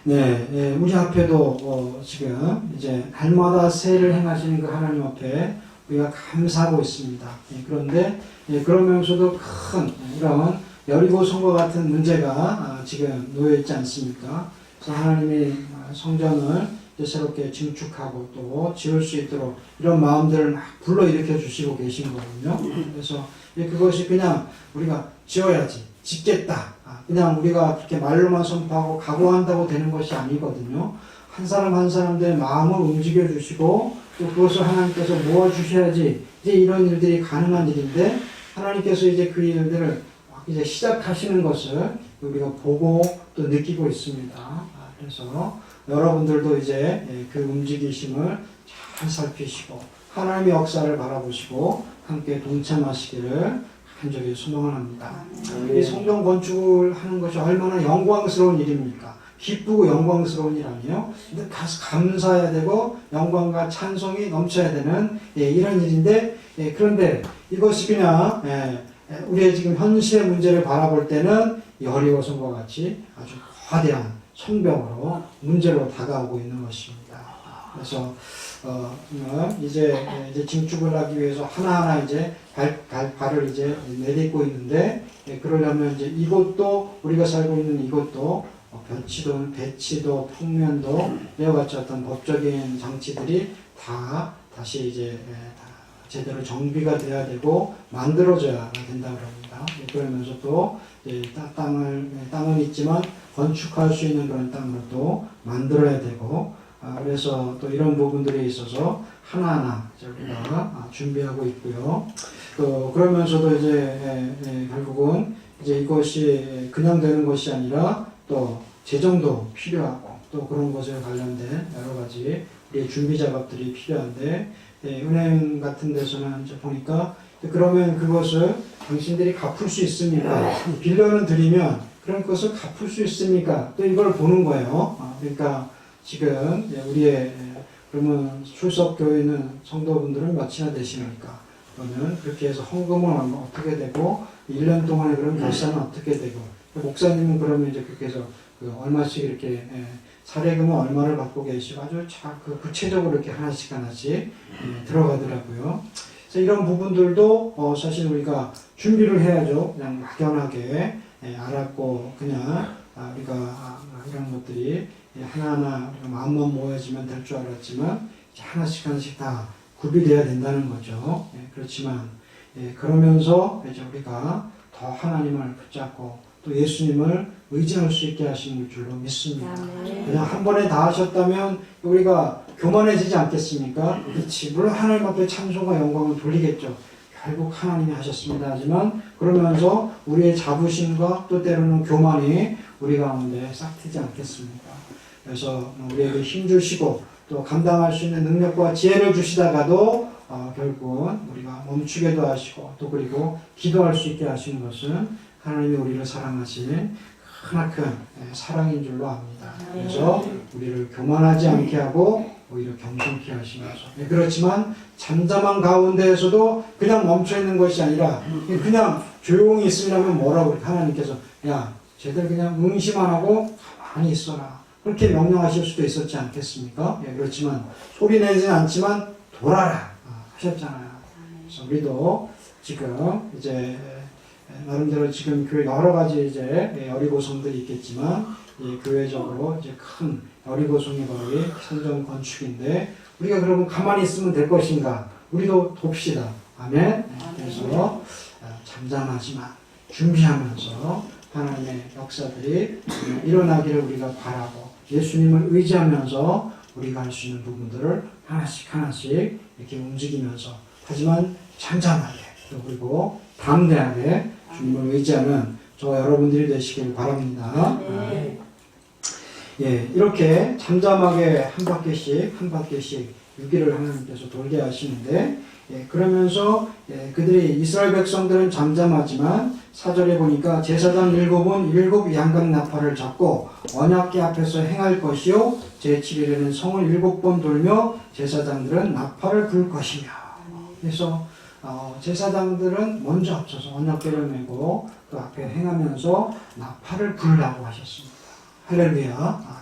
네, 우리 앞에도 지금 이제 날마다 새해를 행하시는 그 하나님 앞에 우리가 감사하고 있습니다. 그런데 그러면서도 큰 이런 여리고 성과 같은 문제가 지금 놓여 있지 않습니까? 그래서 하나님이 성전을 새롭게 증축하고 또 지을 수 있도록 이런 마음들을 막 불러일으켜 주시고 계신 거거든요. 그래서 그것이 그냥 우리가 지어야지, 짓겠다. 그냥 우리가 그렇게 말로만 선포하고 각오한다고 되는 것이 아니거든요. 한 사람 한 사람들의 마음을 움직여 주시고 또 그것을 하나님께서 모아 주셔야지 이제 이런 일들이 가능한 일인데 하나님께서 이제 그 일들을 이제 시작하시는 것을 우리가 보고 또 느끼고 있습니다. 그래서 여러분들도 이제 그 움직이심을 잘 살피시고 하나님의 역사를 바라보시고 함께 동참하시기를 간절히 소망을 합니다. 이 성전 건축을 하는 것이 얼마나 영광스러운 일입니까? 기쁘고 영광스러운 일 아니에요? 근데 가서 감사해야 되고 영광과 찬송이 넘쳐야 되는 이런 일인데 그런데 이것이 그냥 우리의 지금 현실의 문제를 바라볼 때는 여리고성과 같이 아주 거대한 성벽으로 문제로 다가오고 있는 것입니다. 그래서 이제 증축을 하기 위해서 하나하나 이제 발을 이제 내딛고 있는데 그러려면 이제 이곳도 우리가 살고 있는 이곳도 배치도 평면도 이와 같이 어떤 법적인 장치들이 다 다시 이제 제대로 정비가 돼야 되고 만들어져야 된다고 합니다. 그러면서 또 땅은 있지만 건축할 수 있는 그런 땅을 또 만들어야 되고 그래서 또 이런 부분들에 있어서 하나하나 우리가 준비하고 있고요. 그러면서도 이제 결국은 이제 이것이 그냥 되는 것이 아니라 또 재정도 필요하고 또 그런 것에 관련된 여러 가지 우리의 준비 작업들이 필요한데 은행 같은 데서는 이제 보니까 그러면 그것을 당신들이 갚을 수 있습니까? 빌려는 드리면 그런 것을 갚을 수 있습니까? 또 이걸 보는 거예요. 그러니까 지금 우리의 그러면 출석교회는 성도분들은 몇이나 되십니까? 그러면 그렇게 해서 헌금은 어떻게 되고 1년 동안에 그럼 결산은 어떻게 되고 목사님은 그러면 이제 그렇게 해서 얼마씩 이렇게 사례금은 얼마를 받고 계시고 아주 구체적으로 이렇게 하나씩 들어가더라고요. 그래서 이런 부분들도 사실 우리가 준비를 해야죠. 그냥 막연하게 알았고 그냥 우리가 이런 것들이 하나하나 마음만 모여지면 될 줄 알았지만 이제 하나씩 다 구비되어야 된다는 거죠. 그렇지만 그러면서 이제 우리가 더 하나님을 붙잡고 또 예수님을 의지할 수 있게 하시는 줄로 믿습니다. 그냥 한 번에 다 하셨다면 우리가 교만해지지 않겠습니까? 그렇지. 물론 하나님 앞에 찬송과 영광을 돌리겠죠. 결국 하나님이 하셨습니다. 하지만 그러면서 우리의 자부심과 또 때로는 교만이 우리 가운데 싹트지 않겠습니까? 그래서 우리에게 힘 주시고 또 감당할 수 있는 능력과 지혜를 주시다가도 결국은 우리가 멈추게도 하시고 또 그리고 기도할 수 있게 하시는 것은 하나님이 우리를 사랑하시는 크나큰 사랑인 줄로 압니다. 그래서 우리를 교만하지 않게 하고 오히려 겸손케 하시면서 그렇지만 잠잠한 가운데에서도 그냥 멈춰있는 것이 아니라 그냥 조용히 있으려면 뭐라고 하나님께서 야 쟤들 그냥 응시만 하고 가만히 있어라 그렇게 명령하실 수도 있었지 않겠습니까? 그렇지만 소리 내지는 않지만 돌아라 하셨잖아요. 그래서 우리도 지금 이제 나름대로 지금 교회 여러 가지 이제 여리고성들이 있겠지만 교회적으로 이제 큰 여리고성이 바로 이 성전 건축인데 우리가 그러면 가만히 있으면 될 것인가? 우리도 돕시다. 아멘. 그래서 잠잠하지만 준비하면서 하나님의 역사들이 일어나기를 우리가 바라고 예수님을 의지하면서 우리가 할 수 있는 부분들을 하나씩 하나씩 이렇게 움직이면서 하지만 잠잠하게 그리고 담대하게 주님을 의지하는 저와 여러분들이 되시길 바랍니다. 이렇게 잠잠하게 한 바퀴씩 유기를 하나님께서 돌게 하시는데 그러면서 그들이 이스라엘 백성들은 잠잠하지만 4절에 보니까 제사장 7은 7 양각 나팔을 잡고 언약궤 앞에서 행할 것이요 제7일에는 성을 7번 돌며 제사장들은 나팔을 불 것이며 그래서 제사장들은 먼저 앞서서 언약궤를 메고 그 앞에 행하면서 나팔을 불라고 하셨습니다. 할렐루야.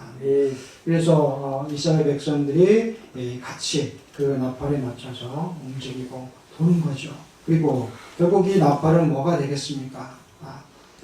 그래서 이스라엘 백성들이 같이 그 나팔에 맞춰서 움직이고 도는 거죠. 그리고 결국 이 나팔은 뭐가 되겠습니까?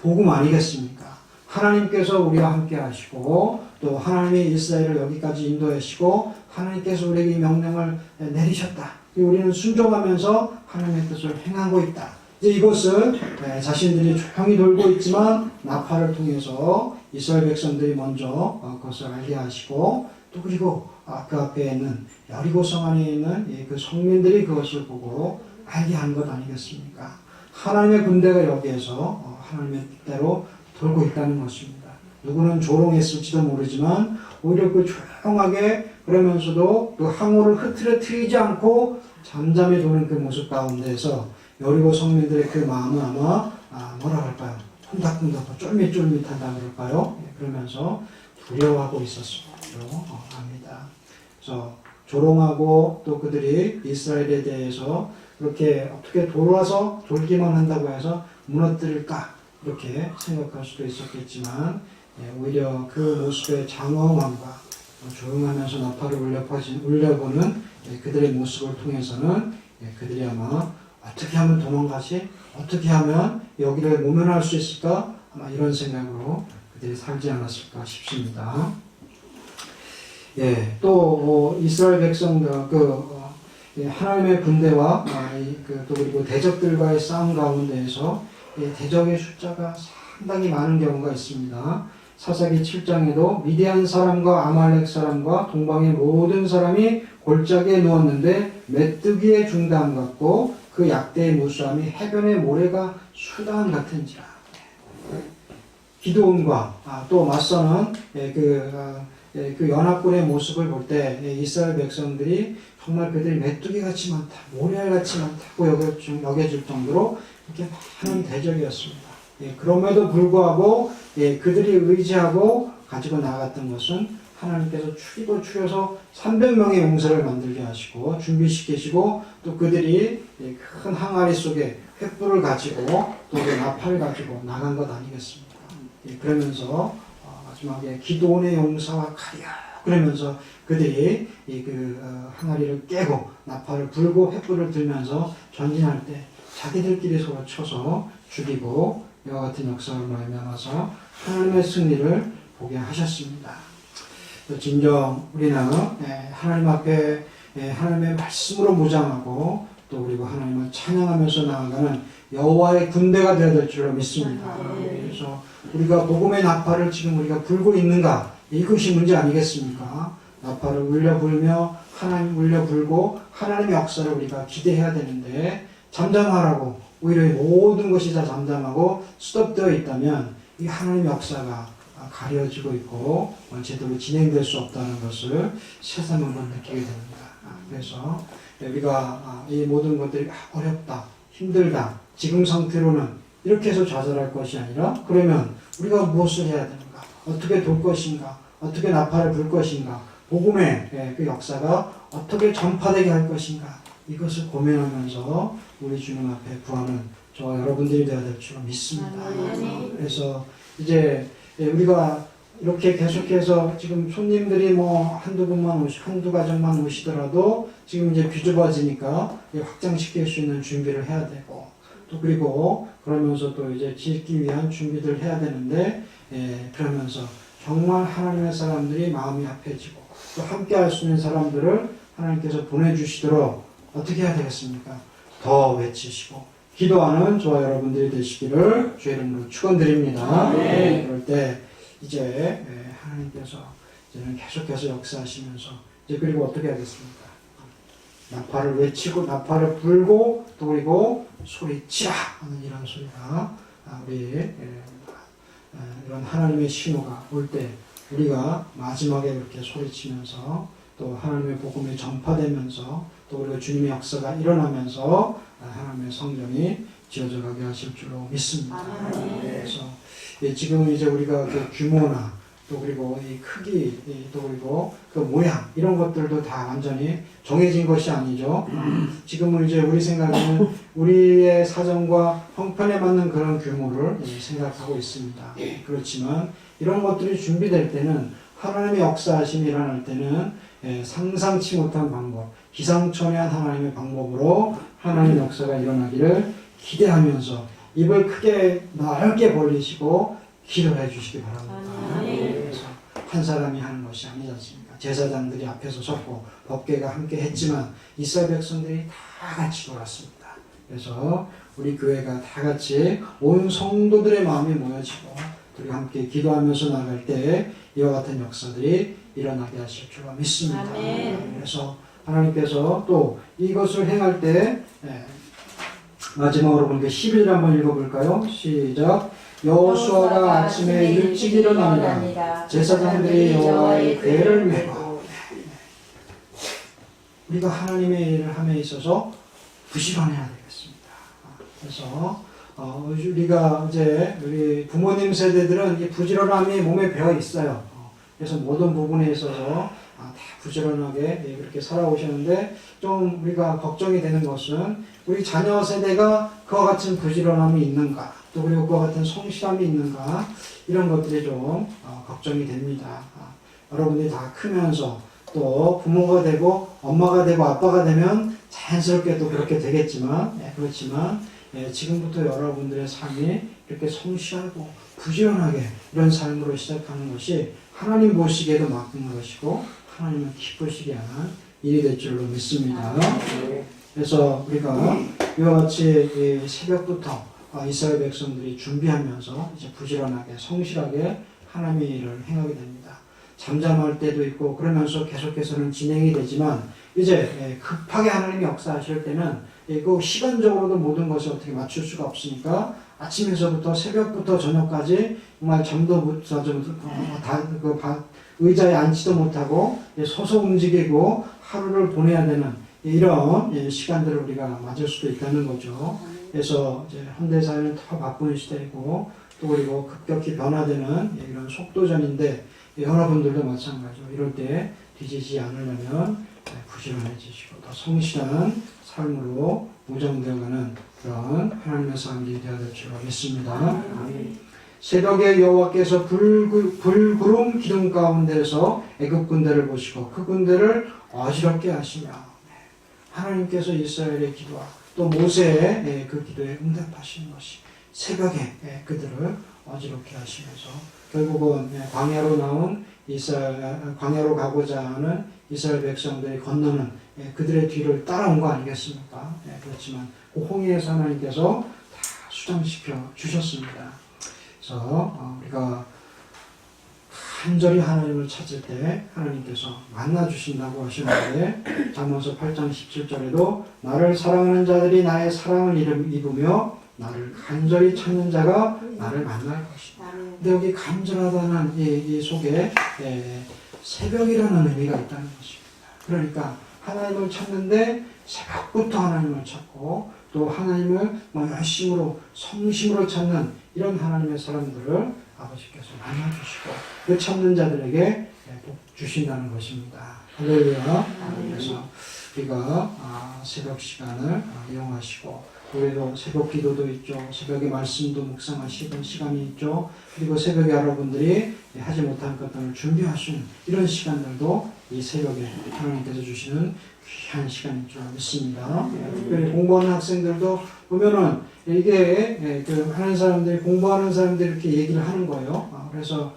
복음 아니겠습니까? 하나님께서 우리와 함께 하시고 또 하나님이 이스라엘을 여기까지 인도하시고 하나님께서 우리에게 이 명령을 내리셨다. 우리는 순종하면서 하나님의 뜻을 행하고 있다. 이것을 자신들이 조용히 돌고 있지만 나팔을 통해서 이스라엘 백성들이 먼저 그것을 알게 하시고 또 그리고 그 앞에 있는 여리고성 안에 있는 그 성민들이 그것을 보고 알게 한 것 아니겠습니까? 하나님의 군대가 여기에서 하나님의 뜻대로 돌고 있다는 것입니다. 누구는 조롱했을지도 모르지만 오히려 그 조용하게 그러면서도 그 항우를 흐트러뜨리지 않고 잠잠히 도는 그 모습 가운데에서 여리고 성민들의 그 마음은 아마 뭐라 할까요? 콩닥콩닥 쫄깃쫄깃하다 그럴까요? 그러면서 두려워하고 있었으로 압니다. 그래서 조롱하고 또 그들이 이스라엘에 대해서 그렇게 어떻게 돌기만 한다고 해서 무너뜨릴까 이렇게 생각할 수도 있었겠지만 오히려 그 모습의 장엄함과 조용하면서 나팔을 울려보는 그들의 모습을 통해서는 그들이 아마 어떻게 하면 도망가지? 어떻게 하면 여기를 모면할 수 있을까? 아마 이런 생각으로 그들이 살지 않았을까 싶습니다. 또 이스라엘 백성들 하나님의 군대와 또 그리고 대적들과의 싸움 가운데에서 대적의 숫자가 상당히 많은 경우가 있습니다. 사사기 7장에도 미디안 사람과 아말렉 사람과 동방의 모든 사람이 골짜기에 누웠는데 메뚜기의 중담 같고 그 약대의 무수함이 해변의 모래가 수단 같은지라. 기드온과 또 맞서는 그 연합군의 모습을 볼 때 이스라엘 백성들이 정말 그들이 메뚜기같이 많다, 모래알같이 많다고 여겨질 정도로 이렇게 많은 대적이었습니다. 그럼에도 불구하고 그들이 의지하고 가지고 나갔던 것은 하나님께서 추려서 300명의 용사를 만들게 하시고 준비시키시고 또 그들이 큰 항아리 속에 횃불을 가지고 또 그 나팔을 가지고 나간 것 아니겠습니까? 그러면서 마지막에 기드온의 용사와 칼이야 그러면서 그들이 그 항아리를 깨고 나팔을 불고 횃불을 들면서 전진할 때 자기들끼리 서로 쳐서 죽이고 이와 같은 역사를 말미암아서 하나님의 승리를 보게 하셨습니다. 진정 우리는 하나님 앞에 하나님의 말씀으로 무장하고 또 그리고 하나님을 찬양하면서 나아가는 여호와의 군대가 되어야 될 줄로 믿습니다. 그래서 우리가 복음의 나팔을 지금 우리가 불고 있는가 이것이 문제 아니겠습니까? 나팔을 울려 불며 하나님 울려 불고 하나님의 역사를 우리가 기대해야 되는데 잠잠하라고 오히려 모든 것이 다 잠잠하고 스톱되어 있다면 이 하나님의 역사가 가려지고 있고 제대로 진행될 수 없다는 것을 새삼 한번 느끼게 됩니다. 그래서 우리가 이 모든 것들이 어렵다, 힘들다, 지금 상태로는 이렇게 해서 좌절할 것이 아니라 그러면 우리가 무엇을 해야 되는가? 어떻게 돌 것인가? 어떻게 나팔을 불 것인가? 복음의 그 역사가 어떻게 전파되게 할 것인가? 이것을 고민하면서 우리 주님 앞에 구하는 저와 여러분들이 되어야 될 줄 믿습니다. 그래서 이제 우리가 이렇게 계속해서 지금 손님들이 뭐 한두 가정만 오시더라도 지금 이제 뒤집어지니까 확장시킬 수 있는 준비를 해야 되고 또 그리고 그러면서 또 이제 짓기 위한 준비를 해야 되는데 그러면서 정말 하나님의 사람들이 마음이 합해지고 또 함께 할 수 있는 사람들을 하나님께서 보내주시도록 어떻게 해야 되겠습니까? 더 외치시고 기도하는 저와 여러분들이 되시기를 주의 이름으로 축원드립니다. 그럴 때 이제 하나님께서 이제는 계속해서 역사하시면서 이제 그리고 어떻게 하겠습니까? 나팔을 외치고 나팔을 불고 또 그리고 소리치라 하는 이런 소리가 우리 이런 하나님의 신호가 올 때 우리가 마지막에 그렇게 소리치면서 또 하나님의 복음이 전파되면서 또 우리가 주님의 역사가 일어나면서 하나님의 성전이 지어져 가게 하실 줄로 믿습니다. 그래서 지금은 이제 우리가 그 규모나 또 그리고 이 크기 또 그리고 그 모양 이런 것들도 다 완전히 정해진 것이 아니죠. 지금은 이제 우리 생각에는 우리의 사정과 형편에 맞는 그런 규모를 생각하고 있습니다. 그렇지만 이런 것들이 준비될 때는 하나님의 역사하심이 일어날 때는 상상치 못한 방법, 기상천외한 하나님의 방법으로 하나님의 역사가 일어나기를 기대하면서 입을 크게 넓게 벌리시고 기도해 주시기 바랍니다. 그래서 한 사람이 하는 것이 아니지 않습니까? 제사장들이 앞에서 섰고 법궤가 함께 했지만 이스라엘 백성들이 다 같이 돌았습니다. 그래서 우리 교회가 다 같이 온 성도들의 마음이 모여지고 우리 함께 기도하면서 나갈 때 이와 같은 역사들이 일어나게 하실 줄 믿습니다. 그래서 하나님께서 또 이것을 행할 때 마지막으로 보니까 11절 한번 읽어볼까요? 시작. 여호수아가 아침에 일찍 일어나니라 제사장들이 여호와의 궤를 메고 우리가 하나님의 일을 함에 있어서 부지런해야 되겠습니다. 그래서 우리가 이제 우리 부모님 세대들은 이 부지런함이 몸에 배어 있어요. 그래서 모든 부분에 있어서 다 부지런하게 그렇게 살아오셨는데 좀 우리가 걱정이 되는 것은 우리 자녀 세대가 그와 같은 부지런함이 있는가 또 그리고 그와 같은 성실함이 있는가 이런 것들이 좀 걱정이 됩니다. 여러분들이 다 크면서 또 부모가 되고 엄마가 되고 아빠가 되면 자연스럽게 또 그렇게 되겠지만 그렇지만 지금부터 여러분들의 삶이 이렇게 성실하고 부지런하게 이런 삶으로 시작하는 것이 하나님 보시기에도 맡긴 것이고 하나님은 기쁘시게 하는 일이 될 줄로 믿습니다. 그래서 우리가 이와 같이 새벽부터 이스라엘 백성들이 준비하면서 이제 부지런하게 성실하게 하나님의 일을 행하게 됩니다. 잠잠할 때도 있고 그러면서 계속해서는 진행이 되지만 이제 급하게 하나님이 역사하실 때는 그 시간적으로도 모든 것을 어떻게 맞출 수가 없으니까 아침에서부터 새벽부터 저녁까지 정말 잠도 못 자죠. 의자에 앉지도 못하고 서서 움직이고 하루를 보내야 되는 이런 시간들을 우리가 맞을 수도 있다는 거죠. 그래서 이제 현대사회는 더 바쁜 시대이고 또 그리고 급격히 변화되는 이런 속도전인데 여러분들도 마찬가지로 이럴 때 뒤지지 않으려면 부지런해지시고 더 성실한 삶으로 무장되어가는 그런 하나님의 사람들이 되어야 될 줄 믿습니다. 새벽에 여호와께서 불구름 기둥 가운데서 애굽 군대를 보시고 그 군대를 어지럽게 하시며 하나님께서 이스라엘의 기도와 또 모세의 그 기도에 응답하시는 것이 새벽에 그들을 어지럽게 하시면서 결국은 광야로 나온 광야로 가고자 하는 이스라엘 백성들이 건너는 그들의 뒤를 따라온 거 아니겠습니까? 그렇지만 그 홍해에서 하나님께서 다 수장시켜 주셨습니다. 그래서 우리가 간절히 하나님을 찾을 때 하나님께서 만나주신다고 하셨는데 잠언서 8장 17절에도 나를 사랑하는 자들이 나의 사랑을 입으며 나를 간절히 찾는 자가 나를 만날 것이다. 근데 여기 간절하다는 이 속에 새벽이라는 의미가 있다는 것입니다. 그러니까 하나님을 찾는데 새벽부터 하나님을 찾고 또 하나님을 열심으로 성심으로 찾는 이런 하나님의 사람들을 아버지께서 만나주시고 그 찾는 자들에게 복 주신다는 것입니다. 할렐루야. 그래서 우리가 새벽 시간을 이용하시고 우리도 새벽 기도도 있죠. 새벽에 말씀도 묵상하시는 시간이 있죠. 그리고 새벽에 여러분들이 하지 못한 것들을 준비하시는 이런 시간들도 이 새벽에 하나님께서 주시는 귀한 시간인 줄 믿습니다. 특별히 공부하는 학생들도 보면은 이게 그 하는 사람들이 공부하는 사람들이 이렇게 얘기를 하는 거예요. 그래서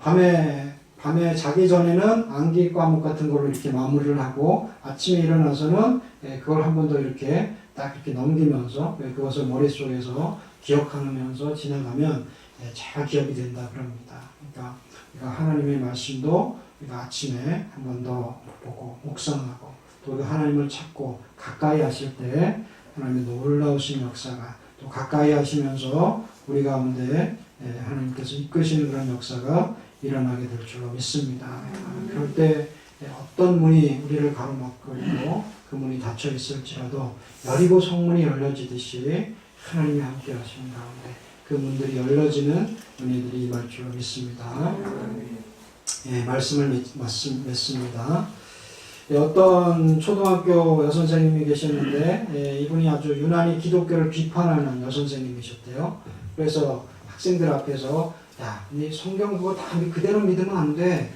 밤에 자기 전에는 암기 과목 같은 걸로 이렇게 마무리를 하고 아침에 일어나서는 그걸 한 번 더 이렇게 딱 이렇게 넘기면서 그것을 머릿속에서 기억하면서 지나가면 잘 기억이 된다 그럽니다. 그러니까 하나님의 말씀도 아침에 한 번 더 보고 묵상하고 또 하나님을 찾고 가까이 하실 때 하나님의 놀라우신 역사가 또 가까이 하시면서 우리 가운데 하나님께서 이끄시는 그런 역사가 일어나게 될 줄로 믿습니다. 그럴 때 어떤 문이 우리를 가로막고 있고 그 문이 닫혀 있을지라도 여리고 성문이 열려지듯이 하나님이 함께 하시는 가운데 그 문들이 열려지는 은혜들이 임할 줄로 믿습니다. 말씀을 맺습니다. 어떤 초등학교 여선생님이 계셨는데 이분이 아주 유난히 기독교를 비판하는 여선생님이셨대요. 그래서 학생들 앞에서 야, 네 성경 그거 다 그대로 믿으면 안 돼.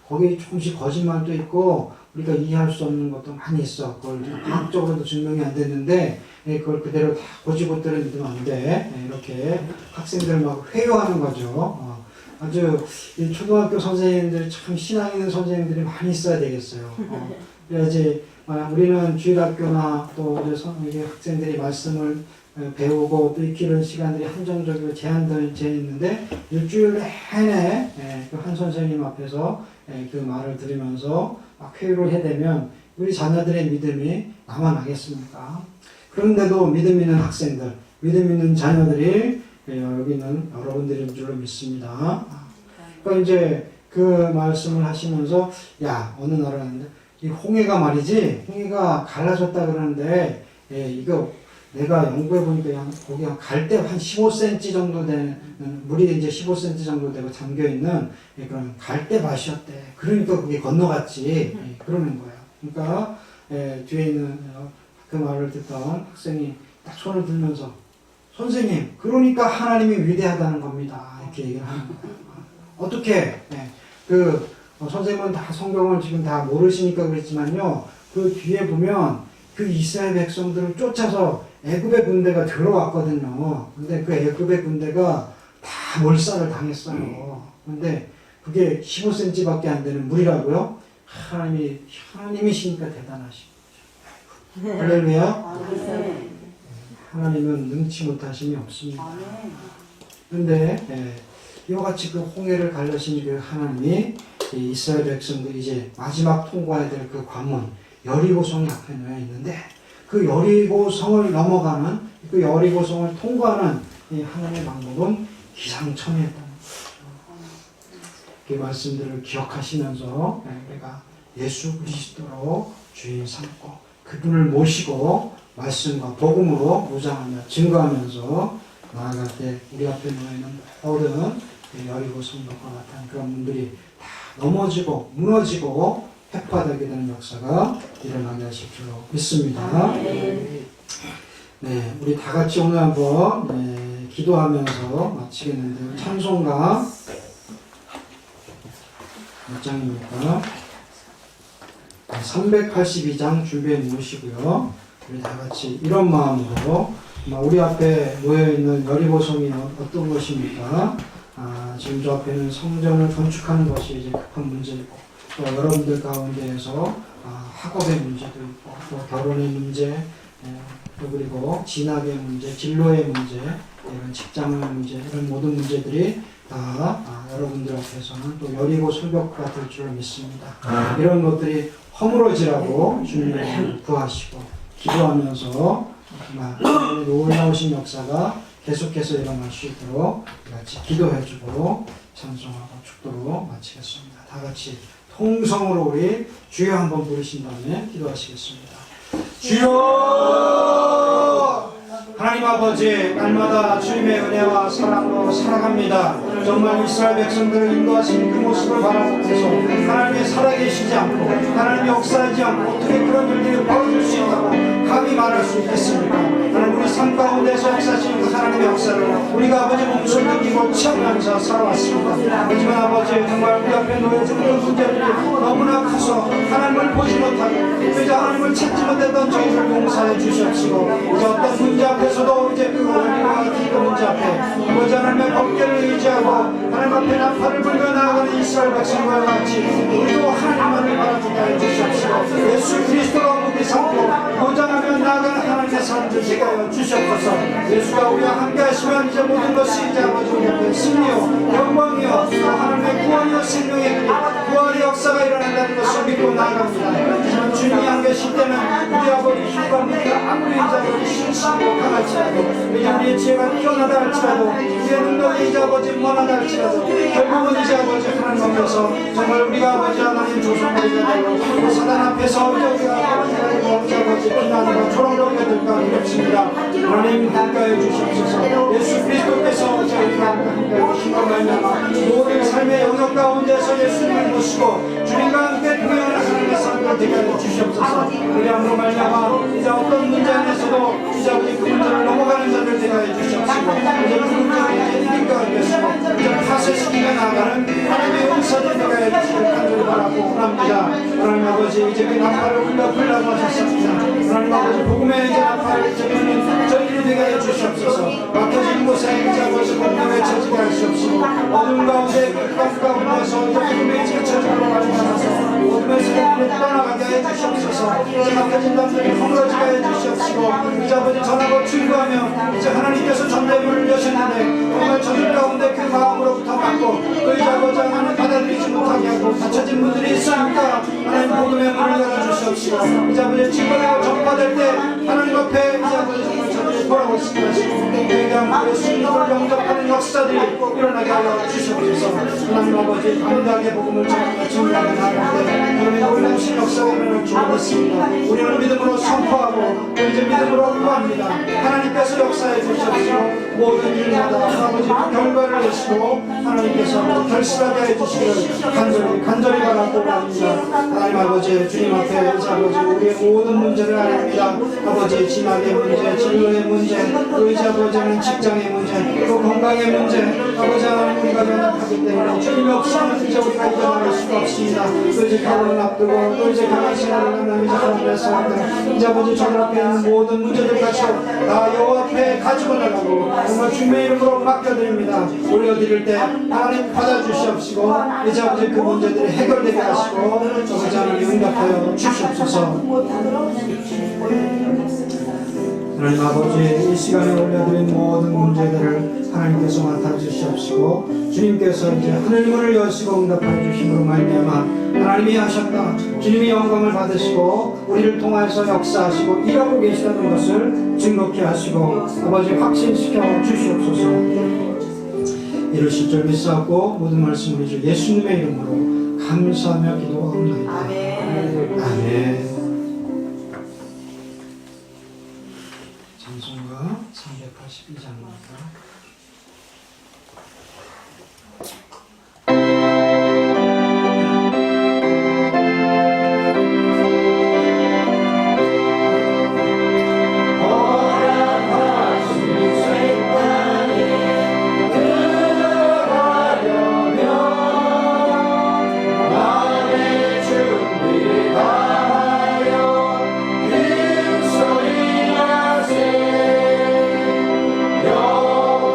거기 조금씩 거짓말도 있고 우리가 이해할 수 없는 것도 많이 있어. 그걸 과학적으로도 증명이 안 됐는데 그걸 그대로 다 고지고대로 믿으면 안 돼. 이렇게 학생들 막 회유하는 거죠. 아주 이 초등학교 선생님들이 참 신앙 있는 선생님들이 많이 있어야 되겠어요. 그래야지 우리는 주일학교나 또 우리 학생들이 말씀을 배우고 또 익히는 시간들이 한정적으로 제한되어 있는데 일주일 내내 그 한 선생님 앞에서 그 말을 들으면서 막 회유를 해대면 우리 자녀들의 믿음이 남아나겠습니까? 그런데도 믿음 있는 학생들, 믿음 있는 자녀들이 여기는 여러분들인 줄로 믿습니다. 그러니까 이제 그 말씀을 하시면서 야, 어느 날은 이 홍해가 말이지, 홍해가 갈라졌다 그러는데 이거 내가 연구해 보니까 거기 갈대 한 15cm 정도 되는 물이 이제 15cm 정도 되고 잠겨 있는 그런 갈대밭이었대. 그러니까 그게 건너갔지. 그러는 거예요. 그러니까 뒤에 있는 그 말을 듣던 학생이 딱 손을 들면서 선생님, 그러니까 하나님이 위대하다는 겁니다. 이렇게 얘기를 하는 거예요. 어떻게? 선생님은 다 성경을 지금 다 모르시니까 그랬지만요. 그 뒤에 보면 그 이스라엘 백성들을 쫓아서 애굽의 군대가 들어왔거든요. 근데 그 애굽의 군대가 다 몰살을 당했어요. 근데 그게 15cm밖에 안 되는 물이라고요? 하나님이시니까 대단하신 거죠. 할렐루야. 하나님은 능치 못하심이 없습니다. 그런데 이와 같이 그 홍해를 갈라신 그 하나님이 이스라엘 백성들이 이제 마지막 통과해야 될 그 관문 여리고성이 앞에 놓여 있는데 그 여리고성을 넘어가는 그 여리고성을 통과하는 이 하나님의 방법은 기상천외했다는 거죠. 그 말씀들을 기억하시면서 내가 예수 그리스도로 주인 삼고 그분을 모시고 말씀과 복음으로 무장하며 증거하면서 나아갈 때 우리 앞에 놓여있는 모든 여리고성과 같은 그런 분들이 다 넘어지고 무너지고 획파되게 되는 역사가 일어나게 하실 줄로 믿습니다. 네, 우리 다 같이 오늘 한번 기도하면서 마치겠는데요. 찬송가 몇 장입니까? 382장 준비해 놓으시고요. 우리 다 같이 이런 마음으로 우리 앞에 놓여있는 여리고성이 어떤 것입니까? 지금 저 앞에는 성전을 건축하는 것이 이제 급한 문제이고 또 여러분들 가운데에서 학업의 문제도 있고 또 결혼의 문제 또 그리고 진학의 문제, 진로의 문제, 이런 직장의 문제 이런 모든 문제들이 다 여러분들 앞에서는 또 여리고 설교가 될 줄 믿습니다. 이런 것들이 허물어지라고 주님을 구하시고 기도하면서 정말 놀라우신 역사가 계속해서 일어날 수 있도록 같이 기도해주고 찬송하고 축도로 마치겠습니다. 다 같이 통성으로 우리 주여 한번 부르신 다음에 기도하시겠습니다. 주여! 하나님 아버지 날마다 주님의 은혜와 사랑으로 살아갑니다. 정말 이스라엘 백성들을 인도하신 그 모습을 바라보면서 하나님의 살아계시지 않고 하나님의 역사하지 않고 어떻게 그런 일들이 벌어질 수 있다고 감히 말할 수 있겠습니까? 하나님 우리 삶 가운데서 역사하시는 그 하나님의 역사를 우리가 아버지 몸소 느끼고 체험하면서 살아왔습니다. 하지만 아버지 정말 우리 앞에 놓여진 그런 문제들이 너무나 커서 하나님을 보지 못하고 이제 하나님을 찾지 못했던 저희를 용서해 주시옵시고 이제 어떤 문제 앞에서도 이제 그 어려움과 그 문제 앞에 아버지 하나님의 법궤를 의지하고 하나님 앞에 나팔을 불며 나아가는 이스라엘 백성과 같이 우리도 하나님만을 바라보게 해 주시옵시고 예수 그리스도로 무기 삼고 도전하며 나아가는 하나님의 삶을 되게 하여 주시옵소서. 예수가 우리와 함께 하시면 이제 모든 것이 이제 아버지 우리 앞에 승리요 영광이요 또 하나님의 구원이요 생명의 길 부활의 역사가 일어난다는 것을 믿고 나아갑니다. 하지만 주님이 안 계실 때는 우리 아버지 힘과 무기가 아무리 이제 아버지 신실하고 강할지라도 우리의 지혜가 뛰어나다 할지라도 우리의 능력이 이제 아버지 무한하다 할지라도 결국은 이제 아버지 하나님 앞에서 정말 우리가 아버지 하나님 조선머리가 되고 사단 앞에서 이제 우리가 아버지 비난과 조롱거리가 될까 두렵습니다. 하나님 함께해 주시옵소서. 예수 그리스도께서 이제 우리가 함께 주시고 말미암아 모든 삶의 영역 가운데서 예수님을 모시고 주님과 함께 동행하는 하나님의 삶을 되게 하여 주시옵소서. 우리함으로 말미암아 이제 어떤 문제 안에서도 이제 아버지 그 문제를 넘어가는 자들 되게 하여 주시옵시고 이제 그 문제를 이제 이길까 하겠고 이제 파쇄시키며 나아가는 하나님의 은사들 되게 하여 주시길 간절히 바라고 원합니다. 하나님 아버지 이제 그 나팔을 불라고 하셨습니다. 하나님 아버지 복음의 이제 나팔을 이제 끄는 저희를 되게 하여 주시옵소서. 막혀진 곳에 이제 아버지 복음을 외쳐지게 하시옵시고 어둠 가운데 그 가운데서 이제 복음의 이제 쳐지고 말미암아서 어둠의 세력을 떠나가게 해 주시옵소서. 이제 막혀진 담들이 허물어지게 해 주시옵시고 이제 아버지 전하고 출구하며 이제 하나님께서 전대문을 여셨는데 정말 저들 가운데 그 마음으로부터 막고 그 이제 아버지 하나님 받아들이지 못하게 하고 닫혀진 분들이 있으니까 하나님 복음의 문을 열어주시옵시고 이제 아버지 증거되고 전파될 때 하나님 앞에 이제 아버지 정말 저들이 돌아오시게 하시고 그냥 예수님을 영접하는 역사들이 일어나게 하여 주시옵소서. 하나님 아버지 담대하게 복음을 전하며 증거하며 나아가는데 하나님 놀라우신 역사가 일어날 줄 믿습니다. 우리는 믿음으로 선포하고 이제 믿음으로 구합니다. 하나님께서 역사해 주시옵시고 모든 일마다 아버지 결과를 내시고 하나님께서 결실하게 해주시기를 간절히 바라고 합니다. 하나님 아버지 주님 앞에 이제 아버지 우리의 모든 문제를 아닙니다. 아버지 진학의 문제, 진로의 문제, 또 이제 아버지는 직장의 문제, 또 건강의 문제, 아버지 하나님 우리가 연약하기 때문에 주님이 없으면 이제 우리가 이겨나갈 수가 없습니다. 또 이제 결혼을 앞두고 또 이제 결혼 생활을 하면 이제 하나님께서 이제 아버지 저들 앞에 있는 모든 문제들 같이 다 여호와 앞에 가지고 나가고 정말 주님의 이름으로 맡겨드립니다. 올려드릴 때 하나님 받아주시옵시고 이제 아버지 그 문제들이 해결되게 하시고 아버지 하나님 응답하여 주시옵소서. 하나님 아버지 이 시간에 올려드린 모든 문제들을 하나님께서 맡아주시옵시고 주님께서 이제 하늘문을 여시고 응답하여 주심으로 말미암아 하나님이 하셨다 주님이 영광을 받으시고 우리를 통하여서 역사하시고 일하고 계시다는 것을 증거케 하시고 아버지 확신시켜 주시옵소서. 이루실 줄 믿사옵고 모든 말씀 우리 주 예수님의 이름으로 감사하며 기도하옵나이다. 아멘. 아멘. 찬송가 382장입니다. 요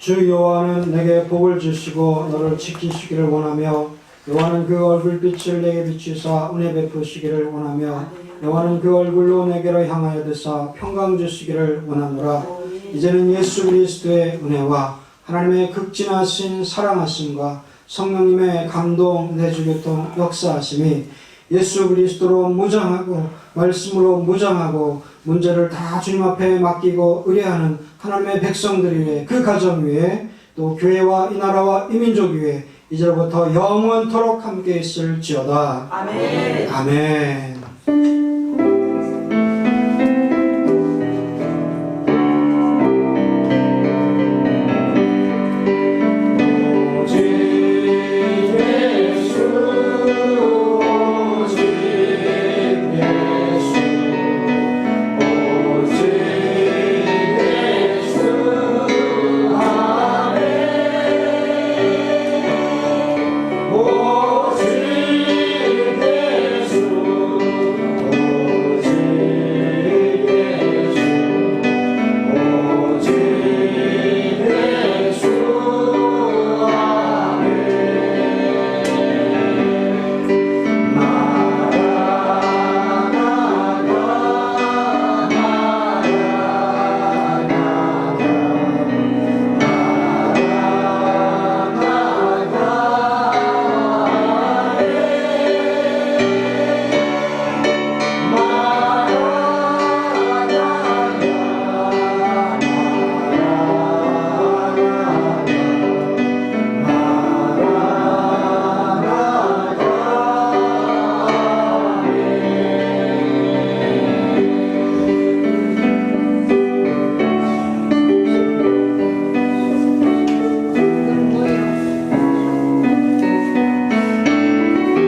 주 여호와는 내게 복을 주시고 너를 지키시기를 원하며 여호와는 그 얼굴빛을 내게 비추사 은혜 베푸시기를 원하며 여호와는 그 얼굴로 내게로 향하여 드사 평강 주시기를 원하노라. 이제는 예수 그리스도의 은혜와 하나님의 극진하신 사랑하심과 성령님의 감동 내주교통 역사하심이 예수 그리스도로 무장하고 말씀으로 무장하고 문제를 다 주님 앞에 맡기고 의뢰하는 하나님의 백성들 위해 그 가정 위에 또 교회와 이 나라와 이 민족 위에 이제로부터 영원토록 함께 있을지어다. 아멘. 아멘.